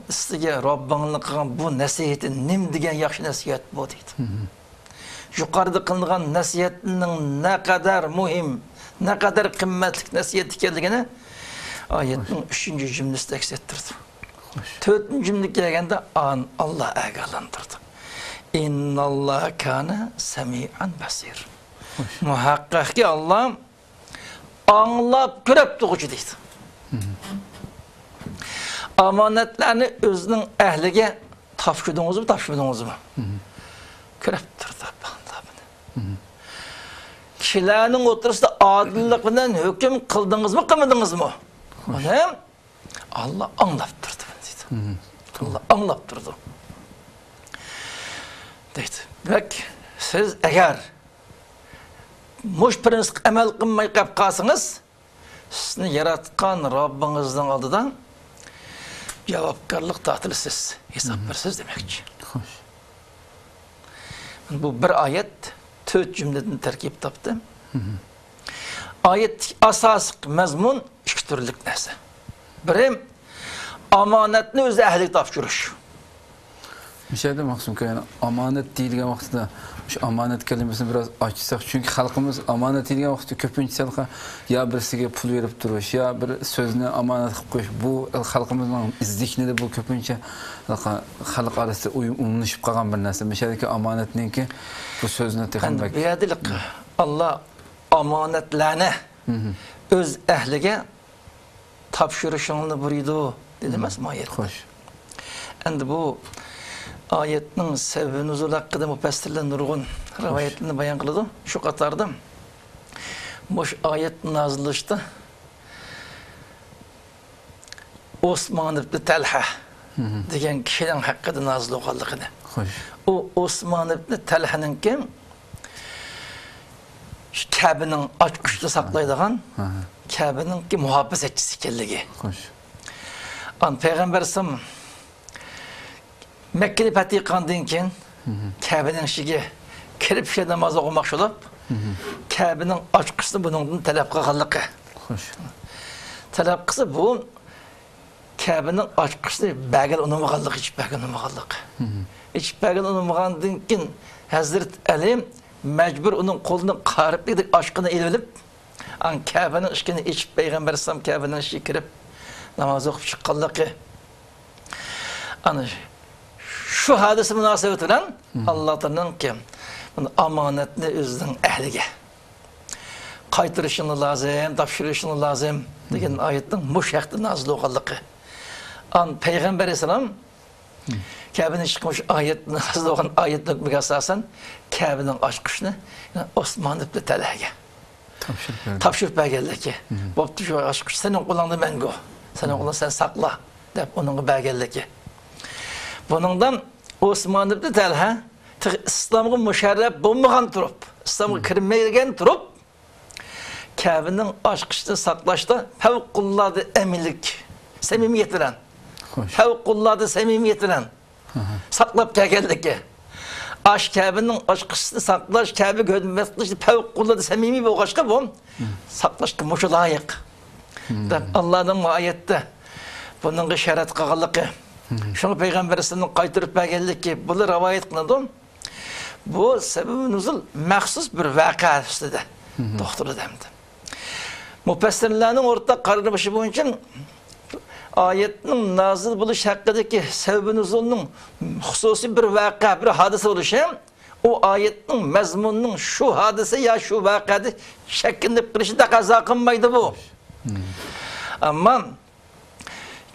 istiga Rabbangni qilgan bu nasihati nem degan yaxshi nasihat bu deydi. Yuqorida qilingan nasihatning ne kadar muhim, ne kadar qimmatli nasihat ekanligini oyatning 3. cümlesida aks ettirdi. 4. cümleye kelganda Allah agalantirdi. İnnalloha kana sami'an basir. Muhakkak ki Allah anlap görüp tuğucu deydi. Amanetlerini özünün ehlige tavşırdınız mı, tavşırmadınız mı? Körep durdu. Kişilerin oturuşta adillikle hüküm kıldınız mı, kılmadınız mı? Onu Allah anlattırdı. Allah anlattırdı. Deydi. Bak siz eğer muş prensip emel kılmayı kalsınız, sizni yaratkan Rabbinizden aldıdan cevapkarlık tatili siz, hesap versiz demekçi. Bu bir ayet, 4 cümleden terkip taptı. Ayet asas mezmun iki türlük neyse. Biri amanetini öz ehli tavşırış. Bir şey de maksum ki yani amanet deyilgen vaxtıda şu amanet kelimesini biraz açsak çünkü halkımız amanet deyilgen vaxtıda köpünç halka ya birisiga pul verip duruş ya bir sözüne amanet koyuş bu halkımızın zihni de bu köpünçe halk arasında umuluşup kalan bir narsa. Bir şey ki amanet ki bu sözüne tekrar biyadilik Allah amanetlerine öz ehlige tavşırışını buyurdu dedimez mi ayet? Hoş. Endi bu ayetinin sebebi nuzul hakkında müfessirler nurgun rivayetlerini bayan kıldı. Şu katarda bu ayet nazılıştı. Osman ibn Talha degen kişinin hakkında nazıl oğanlıqını. O Osman ibn Talha'nın kim? Kabe'nin aç kuşta saklaydıgan Kabe'nin ki muhabbet etçisi kelligi. An Peygamber Mekke'ni fethi qilgandan keyin Kabe'nin ichiga kirib shu namoz o'qimoqchi bo'lib, Kabe'ning ochqisini buningdan talab qilganligi. Xo'sh. Talab qilsa bu Kabe'nin ochqisini bag'il unamaganligi, ichib bag'il unamaganligi. Ichib bag'il unamagandan keyin Hazrat Ali mecbur onun kolunu qarib dedik aşkını elilip an Kabe'nin ışkını içip Peygamber sallam Kabe'nin ışkı kirip namaz okup çıqqanlıqı ana şu hadisi münasebet bilen Allah'tan ki bunu amanetini özünün ehlige qaytırışını lazım, topşırışını lazım degan ayetin muşaqti nazil olganlıqı an Peygamber sallam Kabe'nin çıkmış ayet nazil olan ayetlik bir asasen Kabe'nin açkışını Osman ibn Talha'ya tapşırıp belgeldi ki bu şu açkış senin kulağında mengo senin kulağında sen sakla deyip onun belgeldi ki bunundan Osman ibn Talha İslam'ın müşerref bulmagan durup İslam'a kirmeygen durup Kabe'nin açkışını saklaştı fevkulladı eminlik samimiyet bilen fevkulladı samimiyet bilen saklap geldi ki aş Kabe'nin açkısını saklaş Kabe görünmesi fevkulladı samimi bir oğaşka bu saklaş ki muşu layık Allah'ın ayette bunun işaret kağılığı şunu Peygamber Sallallahu kaytırıp geldi ki bunu rivayet kıldım bu sebebi nuzul mahsus bir vaka üstüde doktoru demdi müfessirlerin ortak kararmışı boyunca ayetinin nazil buluş hakkındaki sebebi nuzulunun hususi bir vaka, bir hadise oluşu o ayetin mezmununun şu hadise ya şu vakada şeklinde kılışı da kaza kılmaydı bu. Ama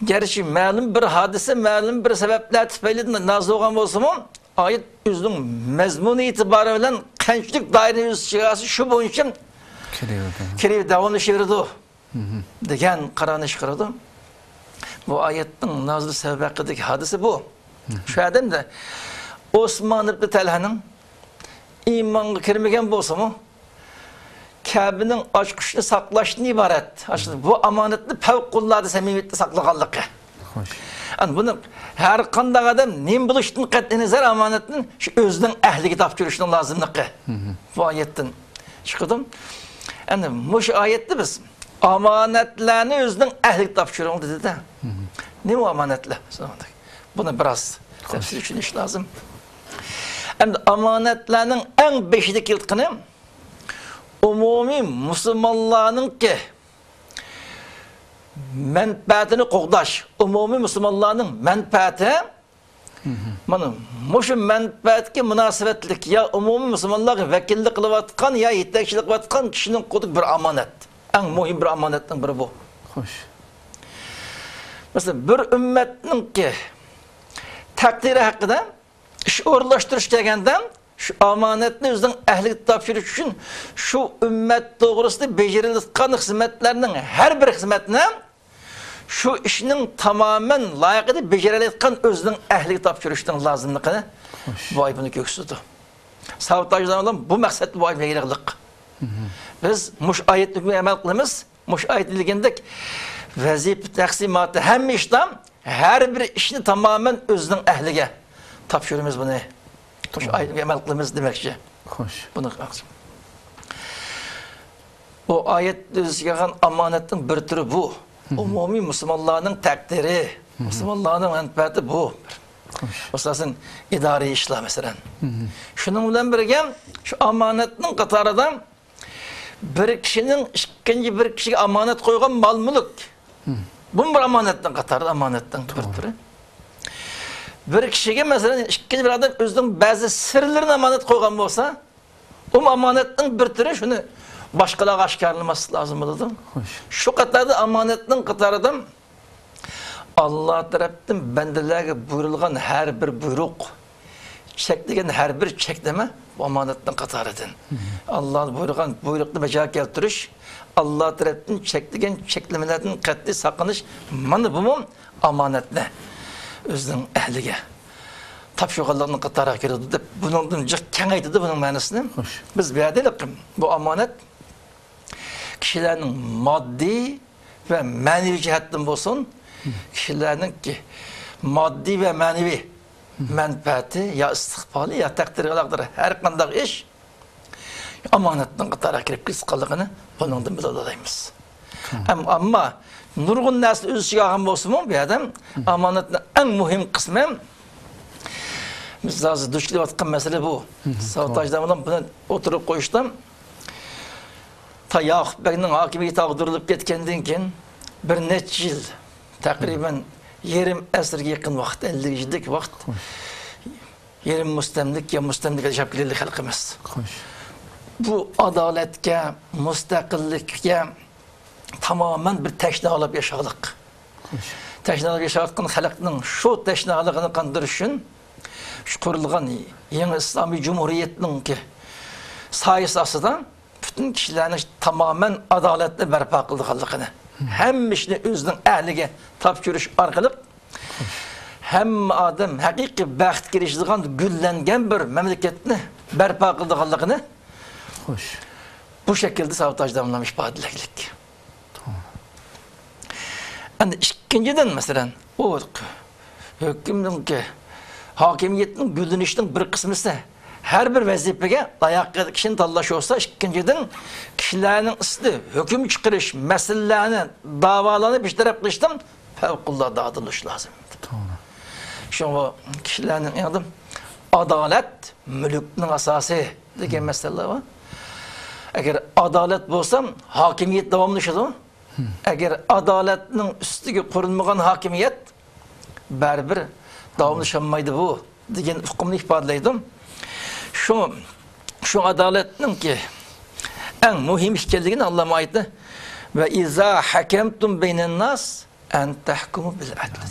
gerçi malum bir hadise, malum bir sebepler tüfeyle nazil olan olsun mu ayet yüzünün mezmunu itibarıyla gençlik daire yüz şirası şu boyunca kiriv davranı çevirdi o. Degen karanı çıkardı. Bu ayetin nazil sebebi hakkındaki hadise bu. Şu adam da Osman ibn Talha'nın imanı kirmegen bolsa mu Kabe'nin açkışını saklaştığını ibaret. Bu amanetli fevkulladı samimiyetli saklaganlığı. Yani bunu her kandak adam nem buluştuğunu katlanızlar amanetinin şu özünün ehli tapşırışının lazımlığı. Bu ayetten çıkıdım. Yani muş ayetli biz amanetlerini özünün ehli tapşırığını dedi de. Ne bu amanetle? Bunu biraz tefsir için iş lazım. Hem de amanetlerinin en beşilik yıltkını umumi Müslümanların ki menfaatini qoğdaş, umumi Müslümanların menfaati Muşu menfaatki münasebetlik ya umumi Müslümanlar vekillik kılıvatkan ya yetekçilik kılıvatkan kişinin koduk bir amanet. En mühim bir amanetten biri bu. Hoş. Mesela bir ümmetin ki takdiri hakkında iş uğurlaştırış degenden şu amanetini özden ehli tapşırış için şu ümmet doğrusu becerilikkan hizmetlerinin her bir hizmetine şu işinin tamamen layıklı becerilikkan özden ehli tapşırışının lazımlığını bu ay bunu göksüdü. Savutajdan olan bu maksat bu ay becerilik. Biz muş ayetlikle emel kılımız, muş ayetliğindeki vazif taksimatı hem işlem her bir işini tamamen özünün ehlige tapşırımız bunu. Muş ayetlikle emel kılımız demekçi. Hoş. Bunu kalsın. O ayet düzgün amanetin bir türü bu. Umumi Müslümanların takdiri, Müslümanların menfaati bu. Osasın idari işler mesela. Şunun bilen birge şu amanetin katarıdan bir kişinin ikinci bir kişiye amanet koygan mal mülk. Bu bir amanetten katarı, amanetten bir türü. Bir kişiye mesela ikinci bir adam özünün bazı sırlarını amanet koygan olsa o amanetten bir türü şunu başkalarına aşkarlaması lazım. Şu katarda amanetten katarıdan Allah tarafından bendelerine buyurulgan her bir buyruk, çektiğin her bir çekleme bu amanetten katarıdan. Allah buyurgan buyruklu beca keltiriş, Allah tarafından çektiğin çeklemelerden katli sakınış, manı bu mu amanetle özünün ehlige. Tapşırıqlarının katara girdi. Bunun kengaydı bunun manasını. Biz bir adeyle bu amanet kişilerin maddi ve manevi cihetten olsun, kişilerin ki maddi ve manevi menfaati ya istiqbali ya takdiri qilaqdir. Her qandaq iş amanatning qatara kirib qisqaligini buningdan bila olaymiz. Ama nurgun nasl öz içiga algan bolsa bu adam amanatning eng muhim qismi biz hozir duch kelayotgan mesele bu. Sabotajdan bilan buni o'tirib qo'yishdan Yaqub Bekning hokimiyati ag'dirilib ketgandan keyin bir necha yil takriban yerim asrga yaqin vaqt 50 yillik vaqt yerim mustamlik ya mustamlik yashab kelgan xalqimiz. Bu adolatga, mustaqillikka tamamen bir teşnalıp yaşadık. Teşnalıp yaşayotgan xalqning shu teşnaligini qandirish uchun şu qurilgan yangi İslami Cumhuriyetning ki sayısasıdan bütün kişilerin tamamen adaletli berpa qildiganligini, hem ishni o'zining ahliga topshirish orqali hem adam haqiqiy baxtga erishadigan gullangan bir mamlakatni berpa qildiganligini bu şekilde sabotajlanmış ifadelik. Yani ikinciden mesela o hükümün ki hakimiyetin gülünüşünün bir kısmı ise her bir vazifeye layık kişinin tanlaşı olsa ikinciden kişilerin üstü hüküm çıkarış meselelerini davalarını bir taraf kılıştım fevkullah dağıtılış lazım. Şimdi o kişilerin adım adalet mülkünün asası diye mesele var. Eğer adalet bolsam hakimiyet davamlaşır. Eğer adaletinin üstüge kurulmagan hakimiyet berber davamlaşamaydı bu diyen hükümünü ifadeledim. Şu adaletin ki en mühim işkelliğini Allah'a aitti. Ve izâ hakemtum beynen nas en tahkumu bil adl.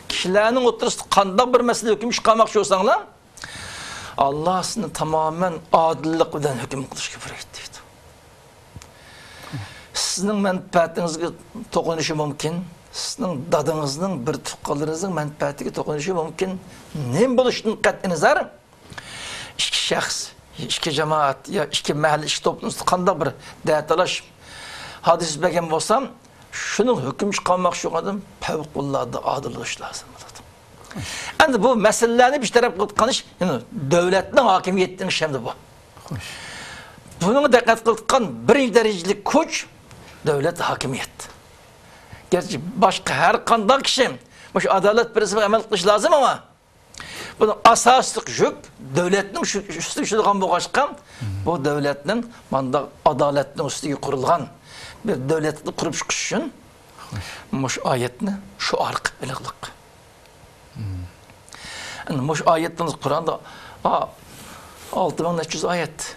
Kişilerin oturuşu kandak bir mesele hüküm çıkarmak olsanlar Allah sizi tamamen adillik bilen hüküm kılış gibi etti. Sizin menfaatinizge tokunuşu mümkün. Sizin dadınızın bir tuqqalarınızın menfaatiga tokunuşu mümkün. Ne buluşun kat'inizar? İki şahs, iki cemaat ya iki mahalle, iki toplumuz qanday bir da'atalash hadis bergan bo'lsam, şunun hüküm çıkarmak şu adam fevkulade adil oluş lazım. Endi bu meselelerni bir taraf qilganish, yani devletin hakimiyetinin şemdi bu. Bunun dikkat qilgan birinci derecelik kuch devlet hakimiyet. Gerçi başka her qanday kişi bu adalet prensibine amel qilish lazım ama bunun asaslık yük devletin üstü şurgan boğaşkan bu devletin manda adaletinin üstüge kurulgan bir devletini kurup çıkış için muş ayetini şu ark iliklik. Yani muş ayetiniz Kur'an'da 6300 ayet.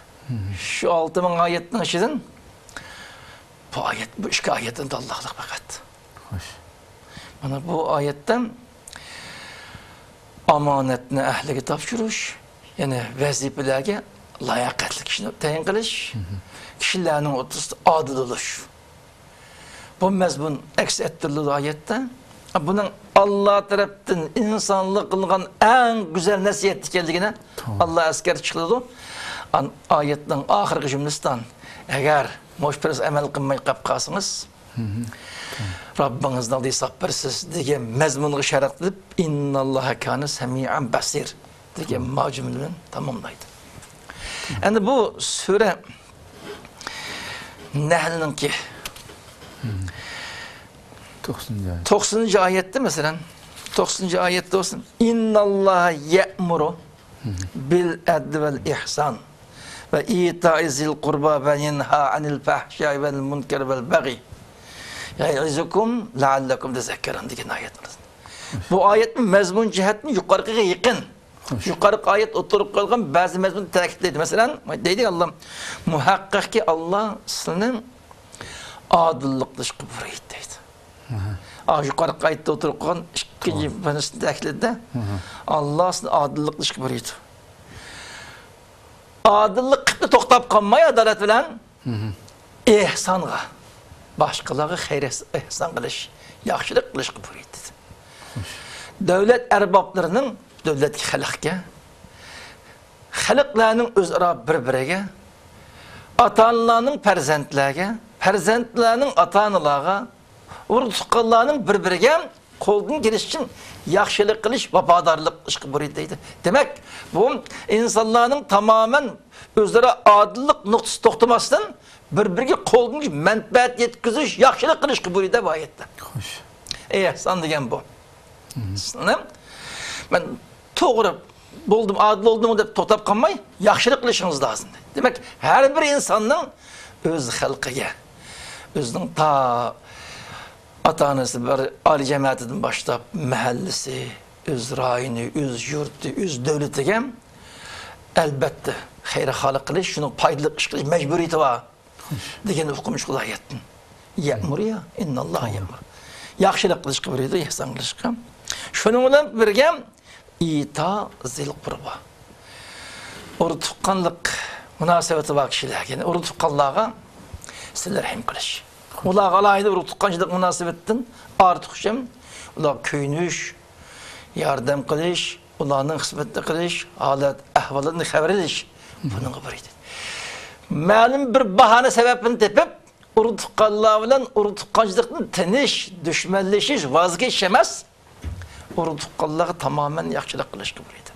Şu 6000 ayetin içinden bu ayet, bu iki ayetin de Allah'lık fakat. Bana bu ayetten amanetini ehliga topshirish, yani vazifelerge layakatli kishini tayin qilish, kishilarning o'rtasida adil bo'lish. Bu mazmun aks ettirildi oyatda. Bunun Allah tarafından insanlık qilgan en güzel nasihat ekanligini Allah askar chiqdi. Oyatning oxirgi jumlasidan agar mushfirs amal qilmay qolib qolsangiz Rabbinizden hesap versiz diye mezmununu işaret edip innallaha kana semi'an basir diye macumunu tamamlaydı. Yani bu sure Nehl'nin ki 90. ayette mesela 90. ayette olsun innallaha ye'muru bil adli vel ihsan ve ita'i zil kurba ve yenha anil fahşai vel munker vel bagi ya'izukum la'allakum tezekkerun diye ayetimiz. Bu ayetin mezmun cihetini yukarıya yakın. Yukarı ayet oturup kalkan bazı mezmun tekitledi. Mesela dedi Allah muhakkak ki Allah senin adillik dışı kıbrıydı dedi. Yukarı ayette oturup kalkan ikinci benüsünü tekitledi. Allah senin adillik dışı kıbrıydı. Adillik kıtlı toktap kalmaya adalet bilen ihsanğa. Başkaları hayır ihsan kılış, yaxşılık kılış kıbrıydı. Devlet erbaplarının devlet halkı, halklarının özara birbirine, ata-analarının perzentlerine, perzentlerinin ata-analarına, urtuqallarının birbirine Qo'ldan kelish uchun yaxshilik qilish, vafodarlik qilishga buyurdi deydi. Demak, bu insonlarning tamoman o'zlari odillik nuqtasi to'xtamasdan bir-biriga qo'ldan manfaat yetkazish, yaxshilik qilishga buyurdi bu oyatda. Xo'sh. Ehson degan bu. Men to'g'ri bo'ldim, adil oldum deb to'xtab qolmay, yaxshilik qilishingiz lozim. Demak, har bir insonning o'z xalqiga, o'zining ta ota-onasi bir oliy jamoatidan boshlab mahallasi, o'z rayoni, o'z yurti, o'z davlatiga albatta xayrixohlik qilish, shuni foydali ish qilish majburiyati bor degan hukm Xudoyatdan. Ya'mur ya, innalloh ya'mur. Yaxshilik qilishga buyurdi, ihson qilishga. Shuning bilan birga ito zil qurba. Urug' tuqqanlik munosabati bor kishilarga, ya'ni urug' tuqqanlarga sizlar ham qilish. Ular alayda urug' tuqqanchilik munosabatdan ortiqcha ular kuyinish, yordam qilish, ularning xizmatini qilish, holat ahvolini xabar olish bunga buyurdi. Ma'lum bir bahona sababini tepib urug' tuqqanlar bilan urug' tuqqanchilikni tinish, dushmanlashish, voz kechish emas, urug' tuqqanlarga tamoman yaxshilik qilishga buyurdi.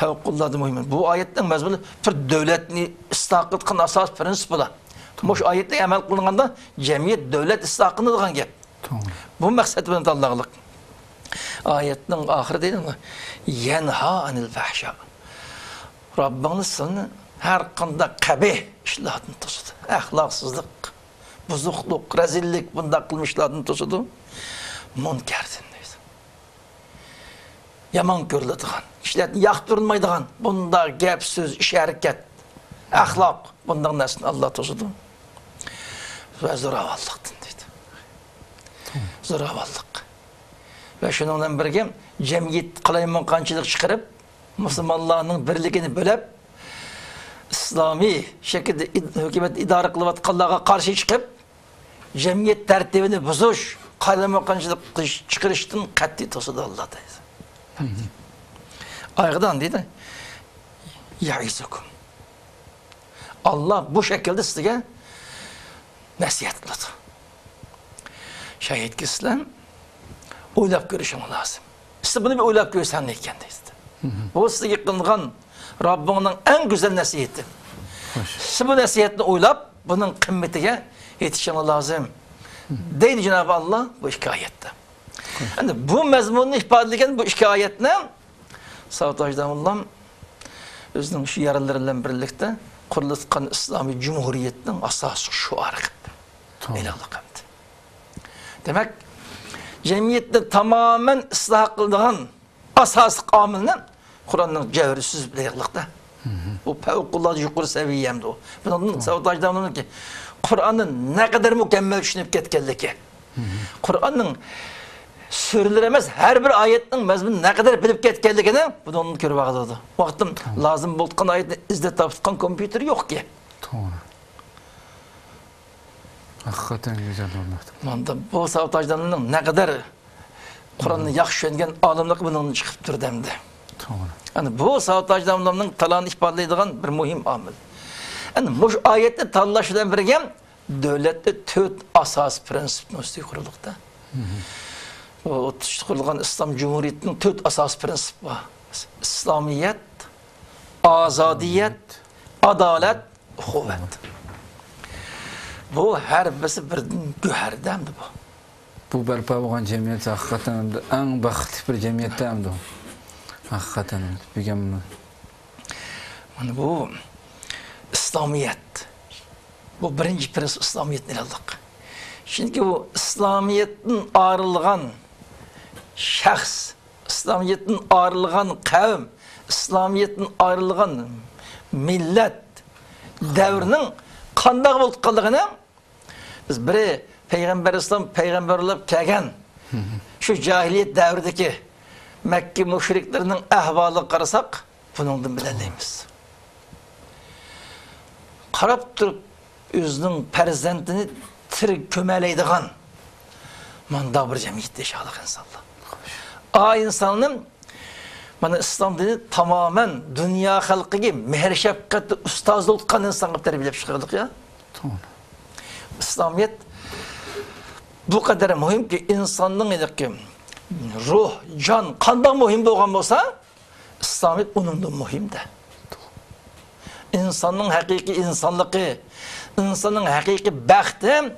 Favqulodda muhim. Bu oyatning mazmuni bir davlatni isloh qilgan asos prinsipilar. Mush oyatda amal qilinganda jamiyat davlat islohini degan gap. To'g'ri. Bu maqsad bilan tanlag'liq. Oyatning oxiri deydimi? Yanha anil fahsha. Rabbimiz seni har qanday qabih ishlardan to'sadi. Axloqsizlik, buzuqlik, rezillik bunday qilmishlardan to'sadi. Munkardan deydi. Yomon ko'riladigan, ishlarni yoqtirmaydigan bunday gap, so'z, ish, harakat, axloq bunday narsani Alloh to'sadi. Va zo'ravonlikdan deydi. Zo'ravonlik. Va shundan bilan birga jamiyat qalaymonqanchilik chiqarib, musulmonlarning birligini bo'lib, islomiy shaklda hukumat idora qilayotganlarga qarshi chiqib, jamiyat tartibini buzish, qalaymonqanchilik chiqarishdan qat'iy to'sadi Alloh deydi. Oyog'idan deydi. Ya'izukum. Allah bu şekilde sizga nasihat qiladi. Shahidga sizlar o'ylab ko'rishingiz lozim. Siz buni bir o'ylab ko'rsan ekan deydi. Bu sizga qilgan Rabbingning eng go'zal nasihati. Siz bu nasihatni o'ylab, buning qimmatiga yetishingiz lozim. Deydi Cenab-ı Allah bu ikki oyatda. Endi bu mazmunni ifodalagan bu ikki oyatni Savtojdanullam o'zining shu yaralari bilan birlikda qurilayotgan islomiy jumhuriyatning asosiy shuari e'lon qildi. Demak, jamiyatni tamoman isloh qiladigan asosiy omilni Qur'onning javri so'z bilan yig'liqda. Bu favqulodda yuqori saviyamdi u. Bundan Savtojdanullamki Qur'onni naqadar mukammal tushunib ketganligi. Qur'onning sürüler emas, her bir ayetning mazmuni ne kadar bilip ketganligini bundan ko'rib oladi. Vaqtim lazım bo'lgan oyatni izlab topgan kompyuter yo'q ki. To'g'ri. Hakikaten güzel olmadı. Manda bu Savtojdanning ne kadar Qur'onni yaxshi tushungan olimlar bundan chiqib turdi endi. To'g'ri. Yani bu Savtojdanning talani ifodalaydigan bir muhim omil. Yani bu oyatni tanlash bilan birga davlatda 4 asos prinsipni ustiga qurilmoqda. O kurulgan İslam Cumhuriyeti'nin 4 asas prensip var. İslamiyet, azadiyet, adalet, kuvvet. Bu her birisi bir güherdemdi bu. Bu berpa bo'lgan jamiyat hakikaten eng baxtli bir jamiyatda hakikaten bilganman. Mana bu İslamiyet. Bu birinci prensip İslamiyetni aldık. Çünkü bu İslamiyet'in ayrılgan şahs, İslamiyet'in ayrılgan kavm, İslamiyet'in ayrılgan millet devrinin qanday bo'lganligini biz biri Peygamber İslam peygamber olup kelgan şu cahiliyet davridagi Mekke müşriklerinin ahvoliga qarasak, bundan bilalaymiz. Qarab turib o'zining farzandini tirik kömeleydiğen manda bir cemiyette yaşadık insanlar. A insanın bana İslam dini tamamen dünya halkı gibi mehr şefkatli ustazlıktan insanı terbiyeleyip çıkardık ya. Doğru. İslamiyet bu kadar mühim ki insanın ruh, can, kandan mühim olgan olsa İslamiyet onundan mühim de. İnsanın hakiki insanlığı, insanın hakiki baxti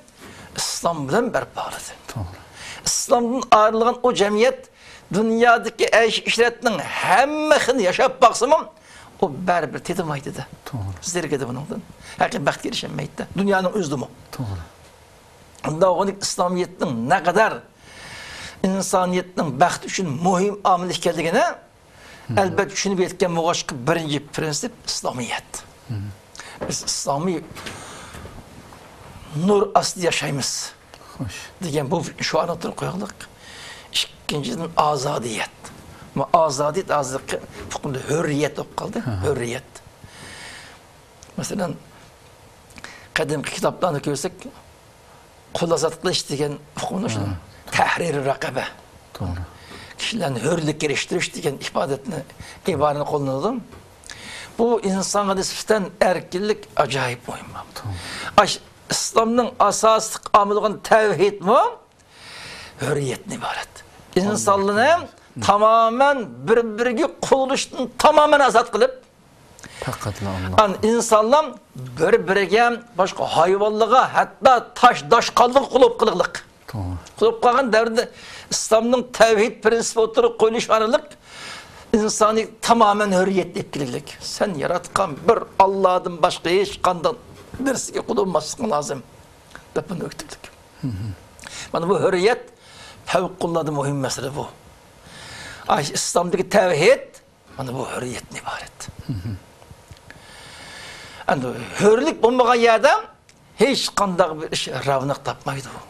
İslam bilen berparıdır. İslam'dan ayrılgan o cemiyet dünyadaki eş işletinin hemmesini yaşap baksımım o berber tetimaydı da. Zergedi bunundan. Hakiki baxt erişemeydi de. Dünyanın üzdümü. Onda onun İslamiyet'in ne kadar insaniyetinin baxt için mühim amil ekanligini elbette düşünüp yetken muğaşkı birinci prensip İslamiyet. Biz İslami nur aslı yaşayımız. Degen bu şu an oturup koyalım. İkinciden azadiyet. Ama azadiyet azlık fıkhında hürriyet olup kaldı. Hürriyet. Mesela kadimki kitaplarını görsek kulasatlı degen fıkhında şunu. Tahrir-i rakabe. Doğru. Kişilerin hürlük geliştiriş degen ifadetini, ibarını kullanalım. Bu insana nispeten erkinlik acayip mühim. İslam'ın asaslık amılığın tevhid mi? Hürriyetten ibaret. İnsanlığını tamamen birbirine kululuştan tamamen azat kılıp insanlar birbirine başka hayvanlığa hatta taş kalıp kılıp kılıklık. Kılıp kalan devrinde İslam'ın tevhid prensibi oturup koyuluş varlık insanı tamamen hürriyetli etkililik. Sen yaratkan bir Allah'ın başka hiç kandan dersi kullanmasın lazım. Bunu öktürdük. Bana bu hürriyet fevkulladı mühim mesele bu. İslam'daki tevhid bana bu hürriyetten ibaret. Yani hürlük bulmayan yerde hiç kandak bir iş ravnak tapmaydı bu.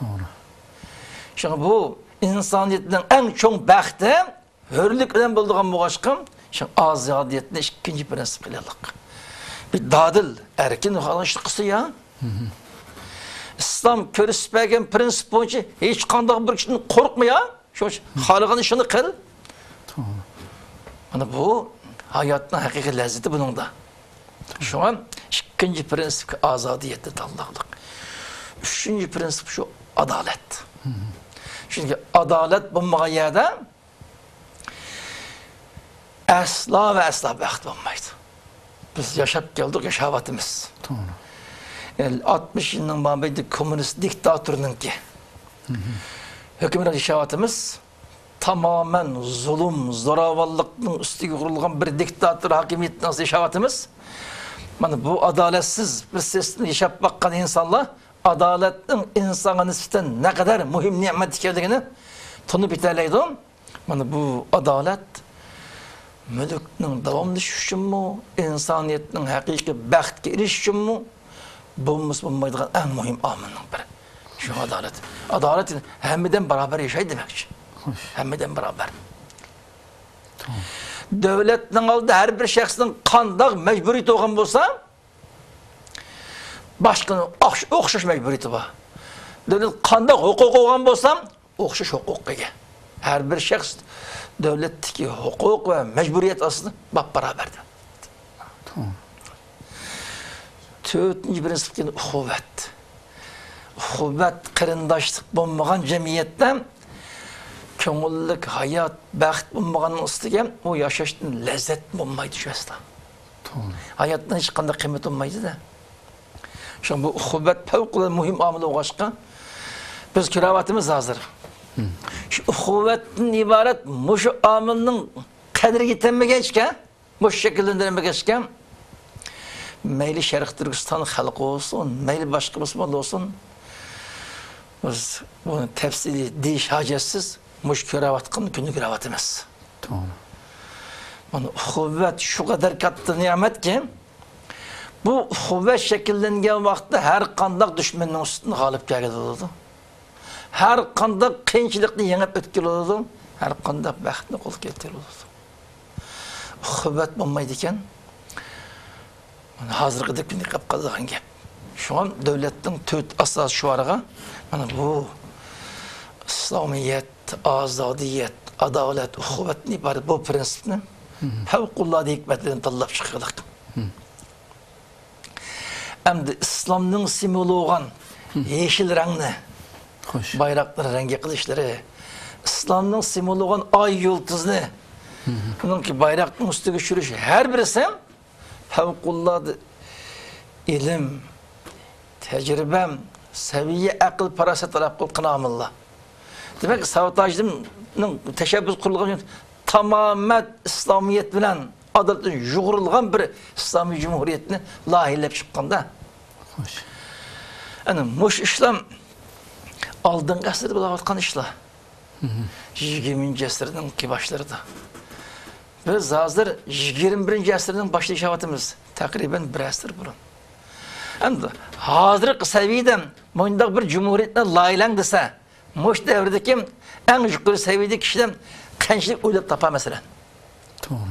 Doğru. Şimdi bu insaniyetin en çok baxti hürlük önem bulduğun muğaşkım şimdi azadiyetin ikinci prensip kılalık. Bir dadıl erkin halaşlıkısı ya. İslam körüspegen prensip boyunca hiç kandak bir kişinin korkmuyor. Şu halıqın işini kıl. Hani bu hayatın hakiki lezzeti bunun da. Şu an ikinci prensip azadiyette tallaklık. Üçüncü prensip şu adalet. Çünkü adalet bulmayan yerde asla ve asla baxt olmaydı. Biz yaşap geldik yaşavatımız. Yani 60 yılının mabeydi komünist diktatörünün ki hükümet yaşavatımız tamamen zulüm, zoravallıkın üstüge kurulgan bir diktatör hakimiyet nasıl yaşavatımız. Yani bu adaletsiz bir sesini yaşap bakkan insanlar adaletin insana nispeten ne kadar mühim nimet ikenligini tonu biterleydi. Yani bu adalet mülkünün devamlı düşüşü mü, insaniyetin hakiki baxtga erişişi mi, bulmaydigan en mühim amilin biri. Şu adalet. Adalet hemmeden beraber yaşay demek. Hemmeden beraber. Devletin aldığı her bir şahsın kandak mecburiyeti olgan olsa, başkanın okşaş mecburiyeti var. Devlet kandak hukuk olgan olsa, okşaş hukuk ege. Her bir şahs devletteki hukuk ve mecburiyet aslında beraberdir. Dördüncü prensip ki uhuvvet. Uhuvvet, kırındaşlık bulmayan cemiyetten köngüllük, hayat, baxt bulmaganın üstüge o yaşaştın lezzet bulmaydı şu esnaf. Hayattan hiç kanda kıymet olmaydı da. Şimdi bu uhuvvet fevkalade mühim amil olgaçka biz küravatımız hazır. Şu uhuvvetin ibaret muşu amilinin kadri gitmegençken, muş şekillendirmegençken meyli Şerq Türkistan halkı olsun, meyli başka Müslüman olsun, biz bunu tefsili deyiş hacetsiz muş küravatın günlük küravatımız. Yani uhuvvet şu kadar katlı nimet ki bu uhuvvet şekillengen vaxtda her kandak düşmanın üstüne galip geldi oldu. Her kandak kıyınçılıkını yenip ötkül oldu. Her kandak baxtını kol keltir oldu. Uhuvvet bulmaydıyken hazırkı dikini kapkalıgan gep. Şu an devletin tüt asas şuarıga bu İslamiyet, azadiyet, adalet, uhuvvetin ibaret bu prensipini fevkullade hikmetlerini tallap çıkırdık. Hem de İslam'ın simvolu olan yeşil rengli Hoş. Bayrakları, rengi kılıçları, İslam'ın simvolu olan ay yıldızını, bununki bayraktın üstüge çürüşü, her birisi fevkulladı ilim, tecrübem, seviye, akıl, paraset, akıl, kınamıllah. Demek ki sabotajının teşebbüs kurulduğu tamamen İslamiyet bilen adaletli yuğurulgan bir İslami Cumhuriyetini lahilep çıkkanda. Hoş. Yani muş İslam aldığın asırda bulavatkan işler. 20. asırın ki başları da. Biz hazır 21. asırın başlı işaretimiz. Takriben bir asır burun. Yani hazır seviyeden boyundak bir cumhuriyetine layılan dese, muş devredeki en yukarı seviyede kişiden gençlik uylap tapar mesela. Tamam.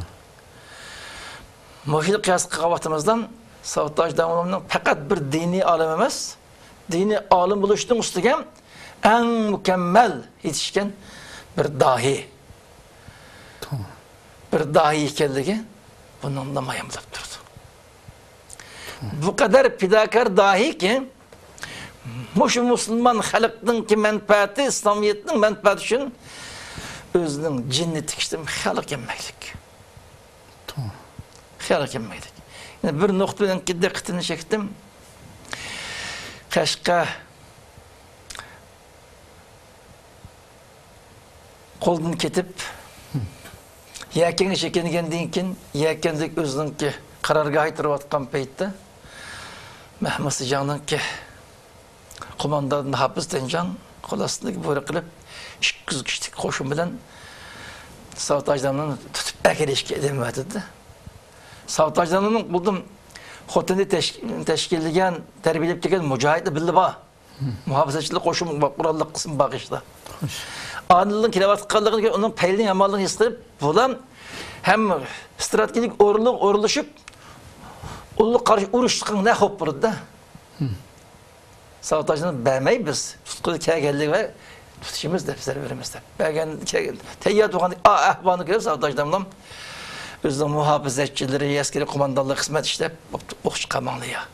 Muş'u kıyas kavatımızdan sabotaj devamının fakat bir dini alim emez, dini alim buluştuğun üstüge en mükemmel yetişken bir dahi. Tamam. Bir dahi hikayeligi bunun da mayımlap durdu. Bu kadar fidakar dahi ki Muşu Müslüman halkının ki menfaati, İslamiyet'in menfaati için özünün cinni tikiştim, halk yemmeklik. Tamam. Halk yemmeklik. Yani bir noktadan ki dikkatini çektim. Kaşka koldan ketip yekeni çekenigen kin yekendik özünün ki karargahı tırvatkan peytte Mehmet Sıcan'ın ki kumandanın hapis dencan kolasındaki böyle kılıp 200 kişilik koşum bilen sabotajlarının tutup ekelişki edemedi. Sabotajlarının buldum hoteli teşkilleyen, terbiyelip teken mücahitli bildi bağ. Muhafazaçılık koşum kurallık kısım bağışta. Anılın kilavat kaldığını onun peylin yamalını isteyip bulan hem stratejik oruluşup ulu karşı uruş çıkan ne hop burada. Sabotajını beğenmeyi biz tutkuda kaya geldik ve tutuşumuz da bizler verimizde. Beğen teyyat oğandık ahvanı görüp sabotajlarından özden muhafazaçileri, eskeri kumandalı kısmet işte ok çıkamanlı ya.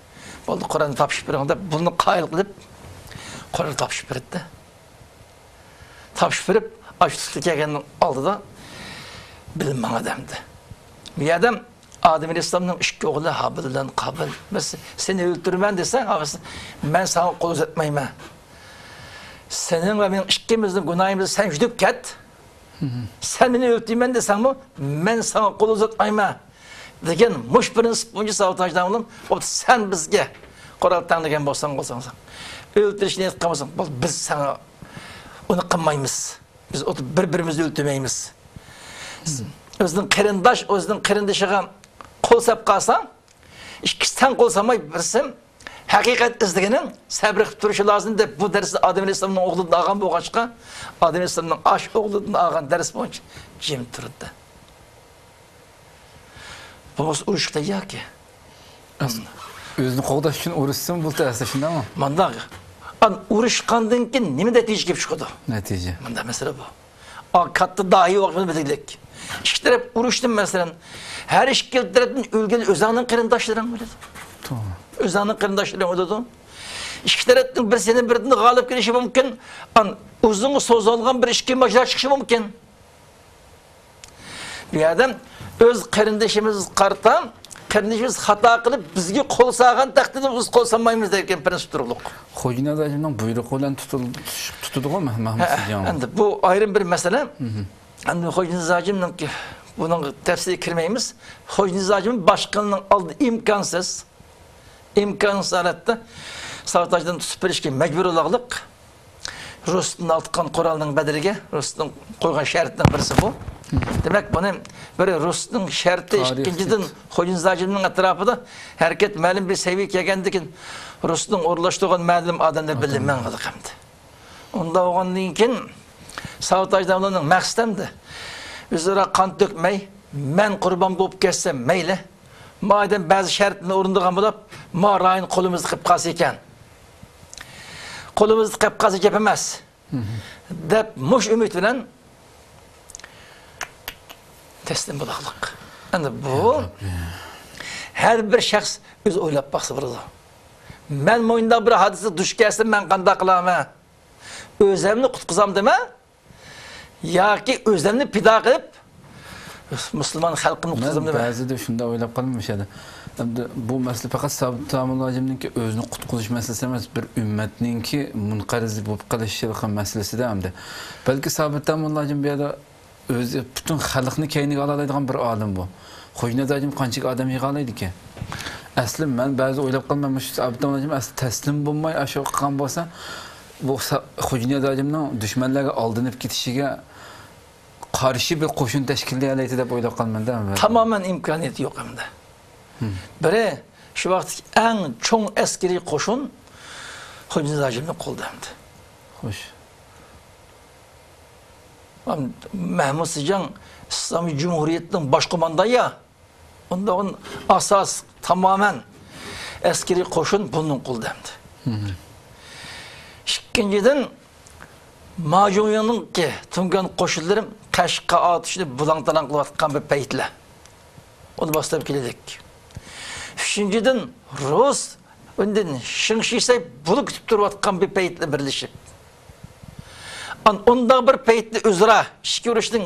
Oldu Kur'an'ı tapışıp birinde bunu kayıl kılıp Kur'an'ı tapışıp birinde. Tapışıp birip açtıklı kegenin aldı da bilinmen adamdı. Bir adam Adem Aleyhisselam'ın iki oğlu Habil'den Kabil. Mesela seni öldürmen desen ben sana kol uzatmayayım. Senin ve benim ikimizin günahımızı sen jüdüp ket. Sen beni öldürmen desen mi ben sana kol uzatmayayım. Degen muş prensip önce sabotajdan olun. Sen bizge Kur'an tanıgen bolsan. Öldürüş niyet kılmasan. Biz sana onu kılmayımız. Biz birbirimizi öldürmeyimiz. Özünün kırındaşıga kol sap kalsan, ikisinden kol sapmay birsim, hakikat izlegenin sabır duruşu lazım de bu dersi Adem Aleyhisselam'ın oğlundan ağan bu kaçka, Adem Aleyhisselam'ın aş oğlundan ağan ders boyunca cim durdu. Bu uruşukta ya ki. Özünü qoğdaş üçün uruşsun bu tersi şimdi ama. Mandağı. An uruşkandan ki nime netice gibi çıkıyordu. Netice. Manda mesela bu. Kattı dahi olmasını bildik. İki taraf uruştum mesela. Her iki tarafın ülkeli özanın kırındaşlarını öyle. Tamam. Özanın kırındaşlarını öyle. İki tarafın bir senin birinin galip gelişi mümkün. Uzun söz olgan bir işki macera çıkışı mümkün. Bir adam öz kırındaşımız kartan, kırındaşımız hata kılıp bizge kol sağan takdirde biz kol sanmayımız derken prensip duruluk. Xo'jayin adacımdan buyruq bilan tutuldu mu Mahmud Sıcan? Endi bu ayrı bir mesele. Endi Xo'jayin Zacim'nin ki bunun tefsiri kirmeyimiz. Xo'jayin Zacim'in başkanının aldığı imkansız halatda sabotajdan tutup berişke mecbur olaqlık. Rus'un altkan Kural'ın bedeliga, Rus'un koygan şertinden birisi bu. Demek bunu böyle Rus'un şerti ikinciden Xo'jayin Zacim'nin etrafında hareket ma'lum bir seviye kelgandikin Rus'un uğurlaştırgan ma'lum adamlar bilinmen qılık hamdi. Onda oğandan keyin sabotajdan ularning maqsadımdı. Üzere kan dökmey, men kurban bulup kessem meyle. Madem bazı şartını orunduğun bulup, ma rayın kolumuzu kıpkası iken. Kolumuzu kıpkası yapamaz. Dep muş ümit bilen teslim bulaqlık. Yani bu her bir şahs öz oylap baksı burada. Men moyunda bir hadisi duş gelsin men qanda qılamı. o'zimni qutqizam dema yoki o'zimni pido qilib musulmon xalqini qutqizam dema. Ba'zida shunda o'ylab qolmashadi. Endi bu masala faqat Sabit Ta'mulojimningki o'zini qutqizish masalasi emas, bir ummatningki munqariz bo'lib qolishi masalasida hamda. Balki Sabit Ta'mulojim bu yerda o'zi butun xalqni keyniga oladigan bir olim bu. Xo'jaynazojim qancha odam yig'a oladi-ki? Asli men ba'zi o'ylab qolman, shu Sabit Ta'mulojim asli taslim bo'lmay ashu qilgan bo'lsa, bu Xo'jaynazojimning dushmanlarga oldinib ketishiga qarshi bir qo'shin tashkillaydi deb o'ylab qolmanda. Tamamen imkoniyati yo'q hamda. Biri şu vaqt eng cho'ng askariy qo'shin Xo'jaynazojimning qo'lida hamda. Xo'sh. Mahmud Sijan İslami Cumhuriyet'nin başkumandan ya. Ondan asas tamamen askeri qo'shin bunun qo'lida hamda. İkinciden Majunyanın ki tungan qo'shinlarim Qashqa atishni bulang-talang qilayotgan bir paytlar. Onu boshlab keldik. Üçüncüden Rus ondan Shingshisay bunu kutib turayotgan bir paytlar birlashib. Onda bir paytda o'zra ishga urishning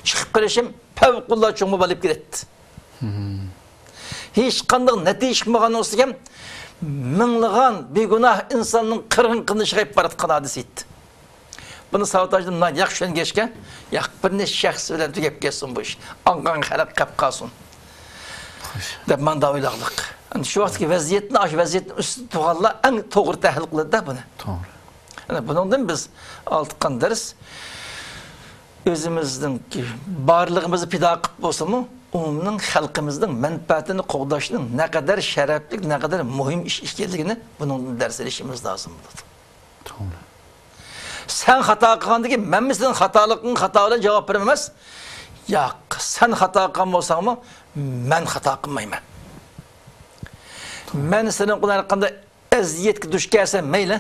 chiqib qolishim favqulodda cho'ng bo'lib ketdi. Hech qanday natija chiqmagan olsa ham minglagan begunoh insonning qirg'in qilini chiqib borayotgan hadis edi. Bunu sabotajdan yaxshi tushungachga, bir necha shaxs bilan tugab ketsin bu ish. Anqan xalq qolib qolsin. Deb men da o'yladik. Shu vaqtki vaziyatni ustida turganlar eng to'g'ri tahlil qiladi buni. To'g'ri. Yani bundan biz altıqan ders özümüzün ki barlığımızı pida qilib bo'lsa-mu, umumning xalqimizning manfaatini qo'g'dashning ne kadar şerefli, ne kadar muhim ish ekanligini bunun ders edishimiz lazım bo'ladi. To'g'ri. Sen xato qilganda ki men senin xatoliging xato bilan javob beraman emas. Yo'q, sen xato qilgan bo'lsang-mu, men xato qilmayman. Men senin qilgan qanday aziyatga duch kelsam mayli,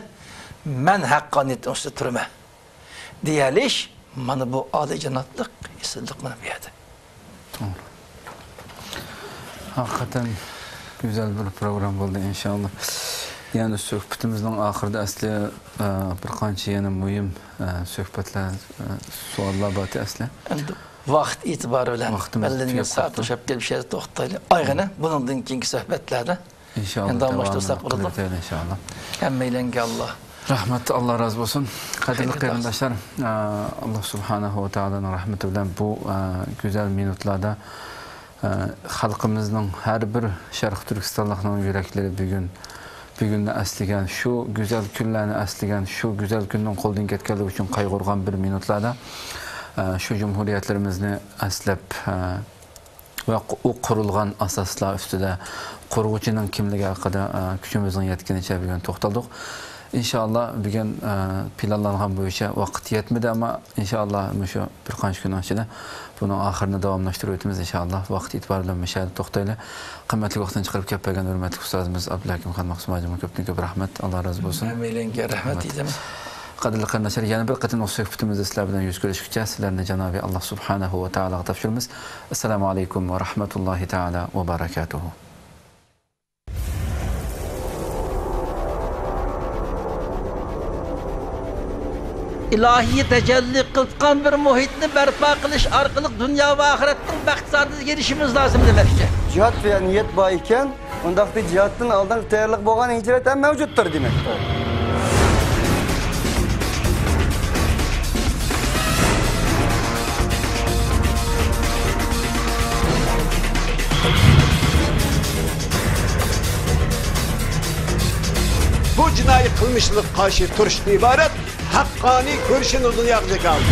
men haqqoniyatni ustida turma. Deyalish, mana bu oliyjanoblik, isillik mana bu yerda. To'g'ri. Hakikaten güzel bir program bo'ldi inşallah. Yani suhbatimizning oxirida asli bir qancha yana muhim suhbatlar, savollar bor asli. Endi vaqt e'tibori bilan bellangan soat o'shab kelib şey to'xtaylik. Oyg'ana bundan keyingi suhbatlarda inşallah endi almashtirsak bo'ladi. İnşallah. Hammalarga Alloh rahmat, Allah razı olsun. Qadrli qarindoshlar, Allah subhanahu va taoloning rahmati bilan bu güzel minutlarda xalqimizning har bir Sharq Turkistonlikning yuraklari bugunni asligan, şu güzel kunlarni asligan, şu güzel kunning qo'ldan ketganligi uchun qayg'urgan bir minutlarda şu cumhuriyetlerimizni aslab ve o qurilgan asoslar ustida qurg'uchining kimligi haqida kuchimizning yetganicha bugun to'xtaldik. İnşallah bugün planlangan bo'yicha vaqt yetmedi ama inşallah şu bir qancha kun ichida bunu oxirini davomlashtirib o'tamiz inşallah. Vaqt itibariyle müşahede to'xtaylik. Qimmatli vaqtdan chiqarib kelib bergan hurmatli ustozimiz Abdulhakim Xon Maqsumojimga ko'p rahmat. Allah razı olsun. Hammalarga rahmat edaman. Qadrli qarindoshlar, yana bir qatim suhbatimizda sizlar bilan yuz ko'rishguncha sizlarni Janobi Alloh subhanahu va taologa topshiramiz. Assalomu alaykum va rahmatullohi taala va barakatuh. İlahi tecelli kılkan bir muhitni berpa qilish orqali dunyo va oxiratning baxt saodatiga erishimiz lazım demekçi. Cihat veya niyet bağ iken, ondaqda cihatdan aldan tayyorlik bo'lgan hicret ham mavjuddir demek. Bu cinayi kılmışlık karşı turşun ibaret hakkani görüşün uzun yakacak aldı.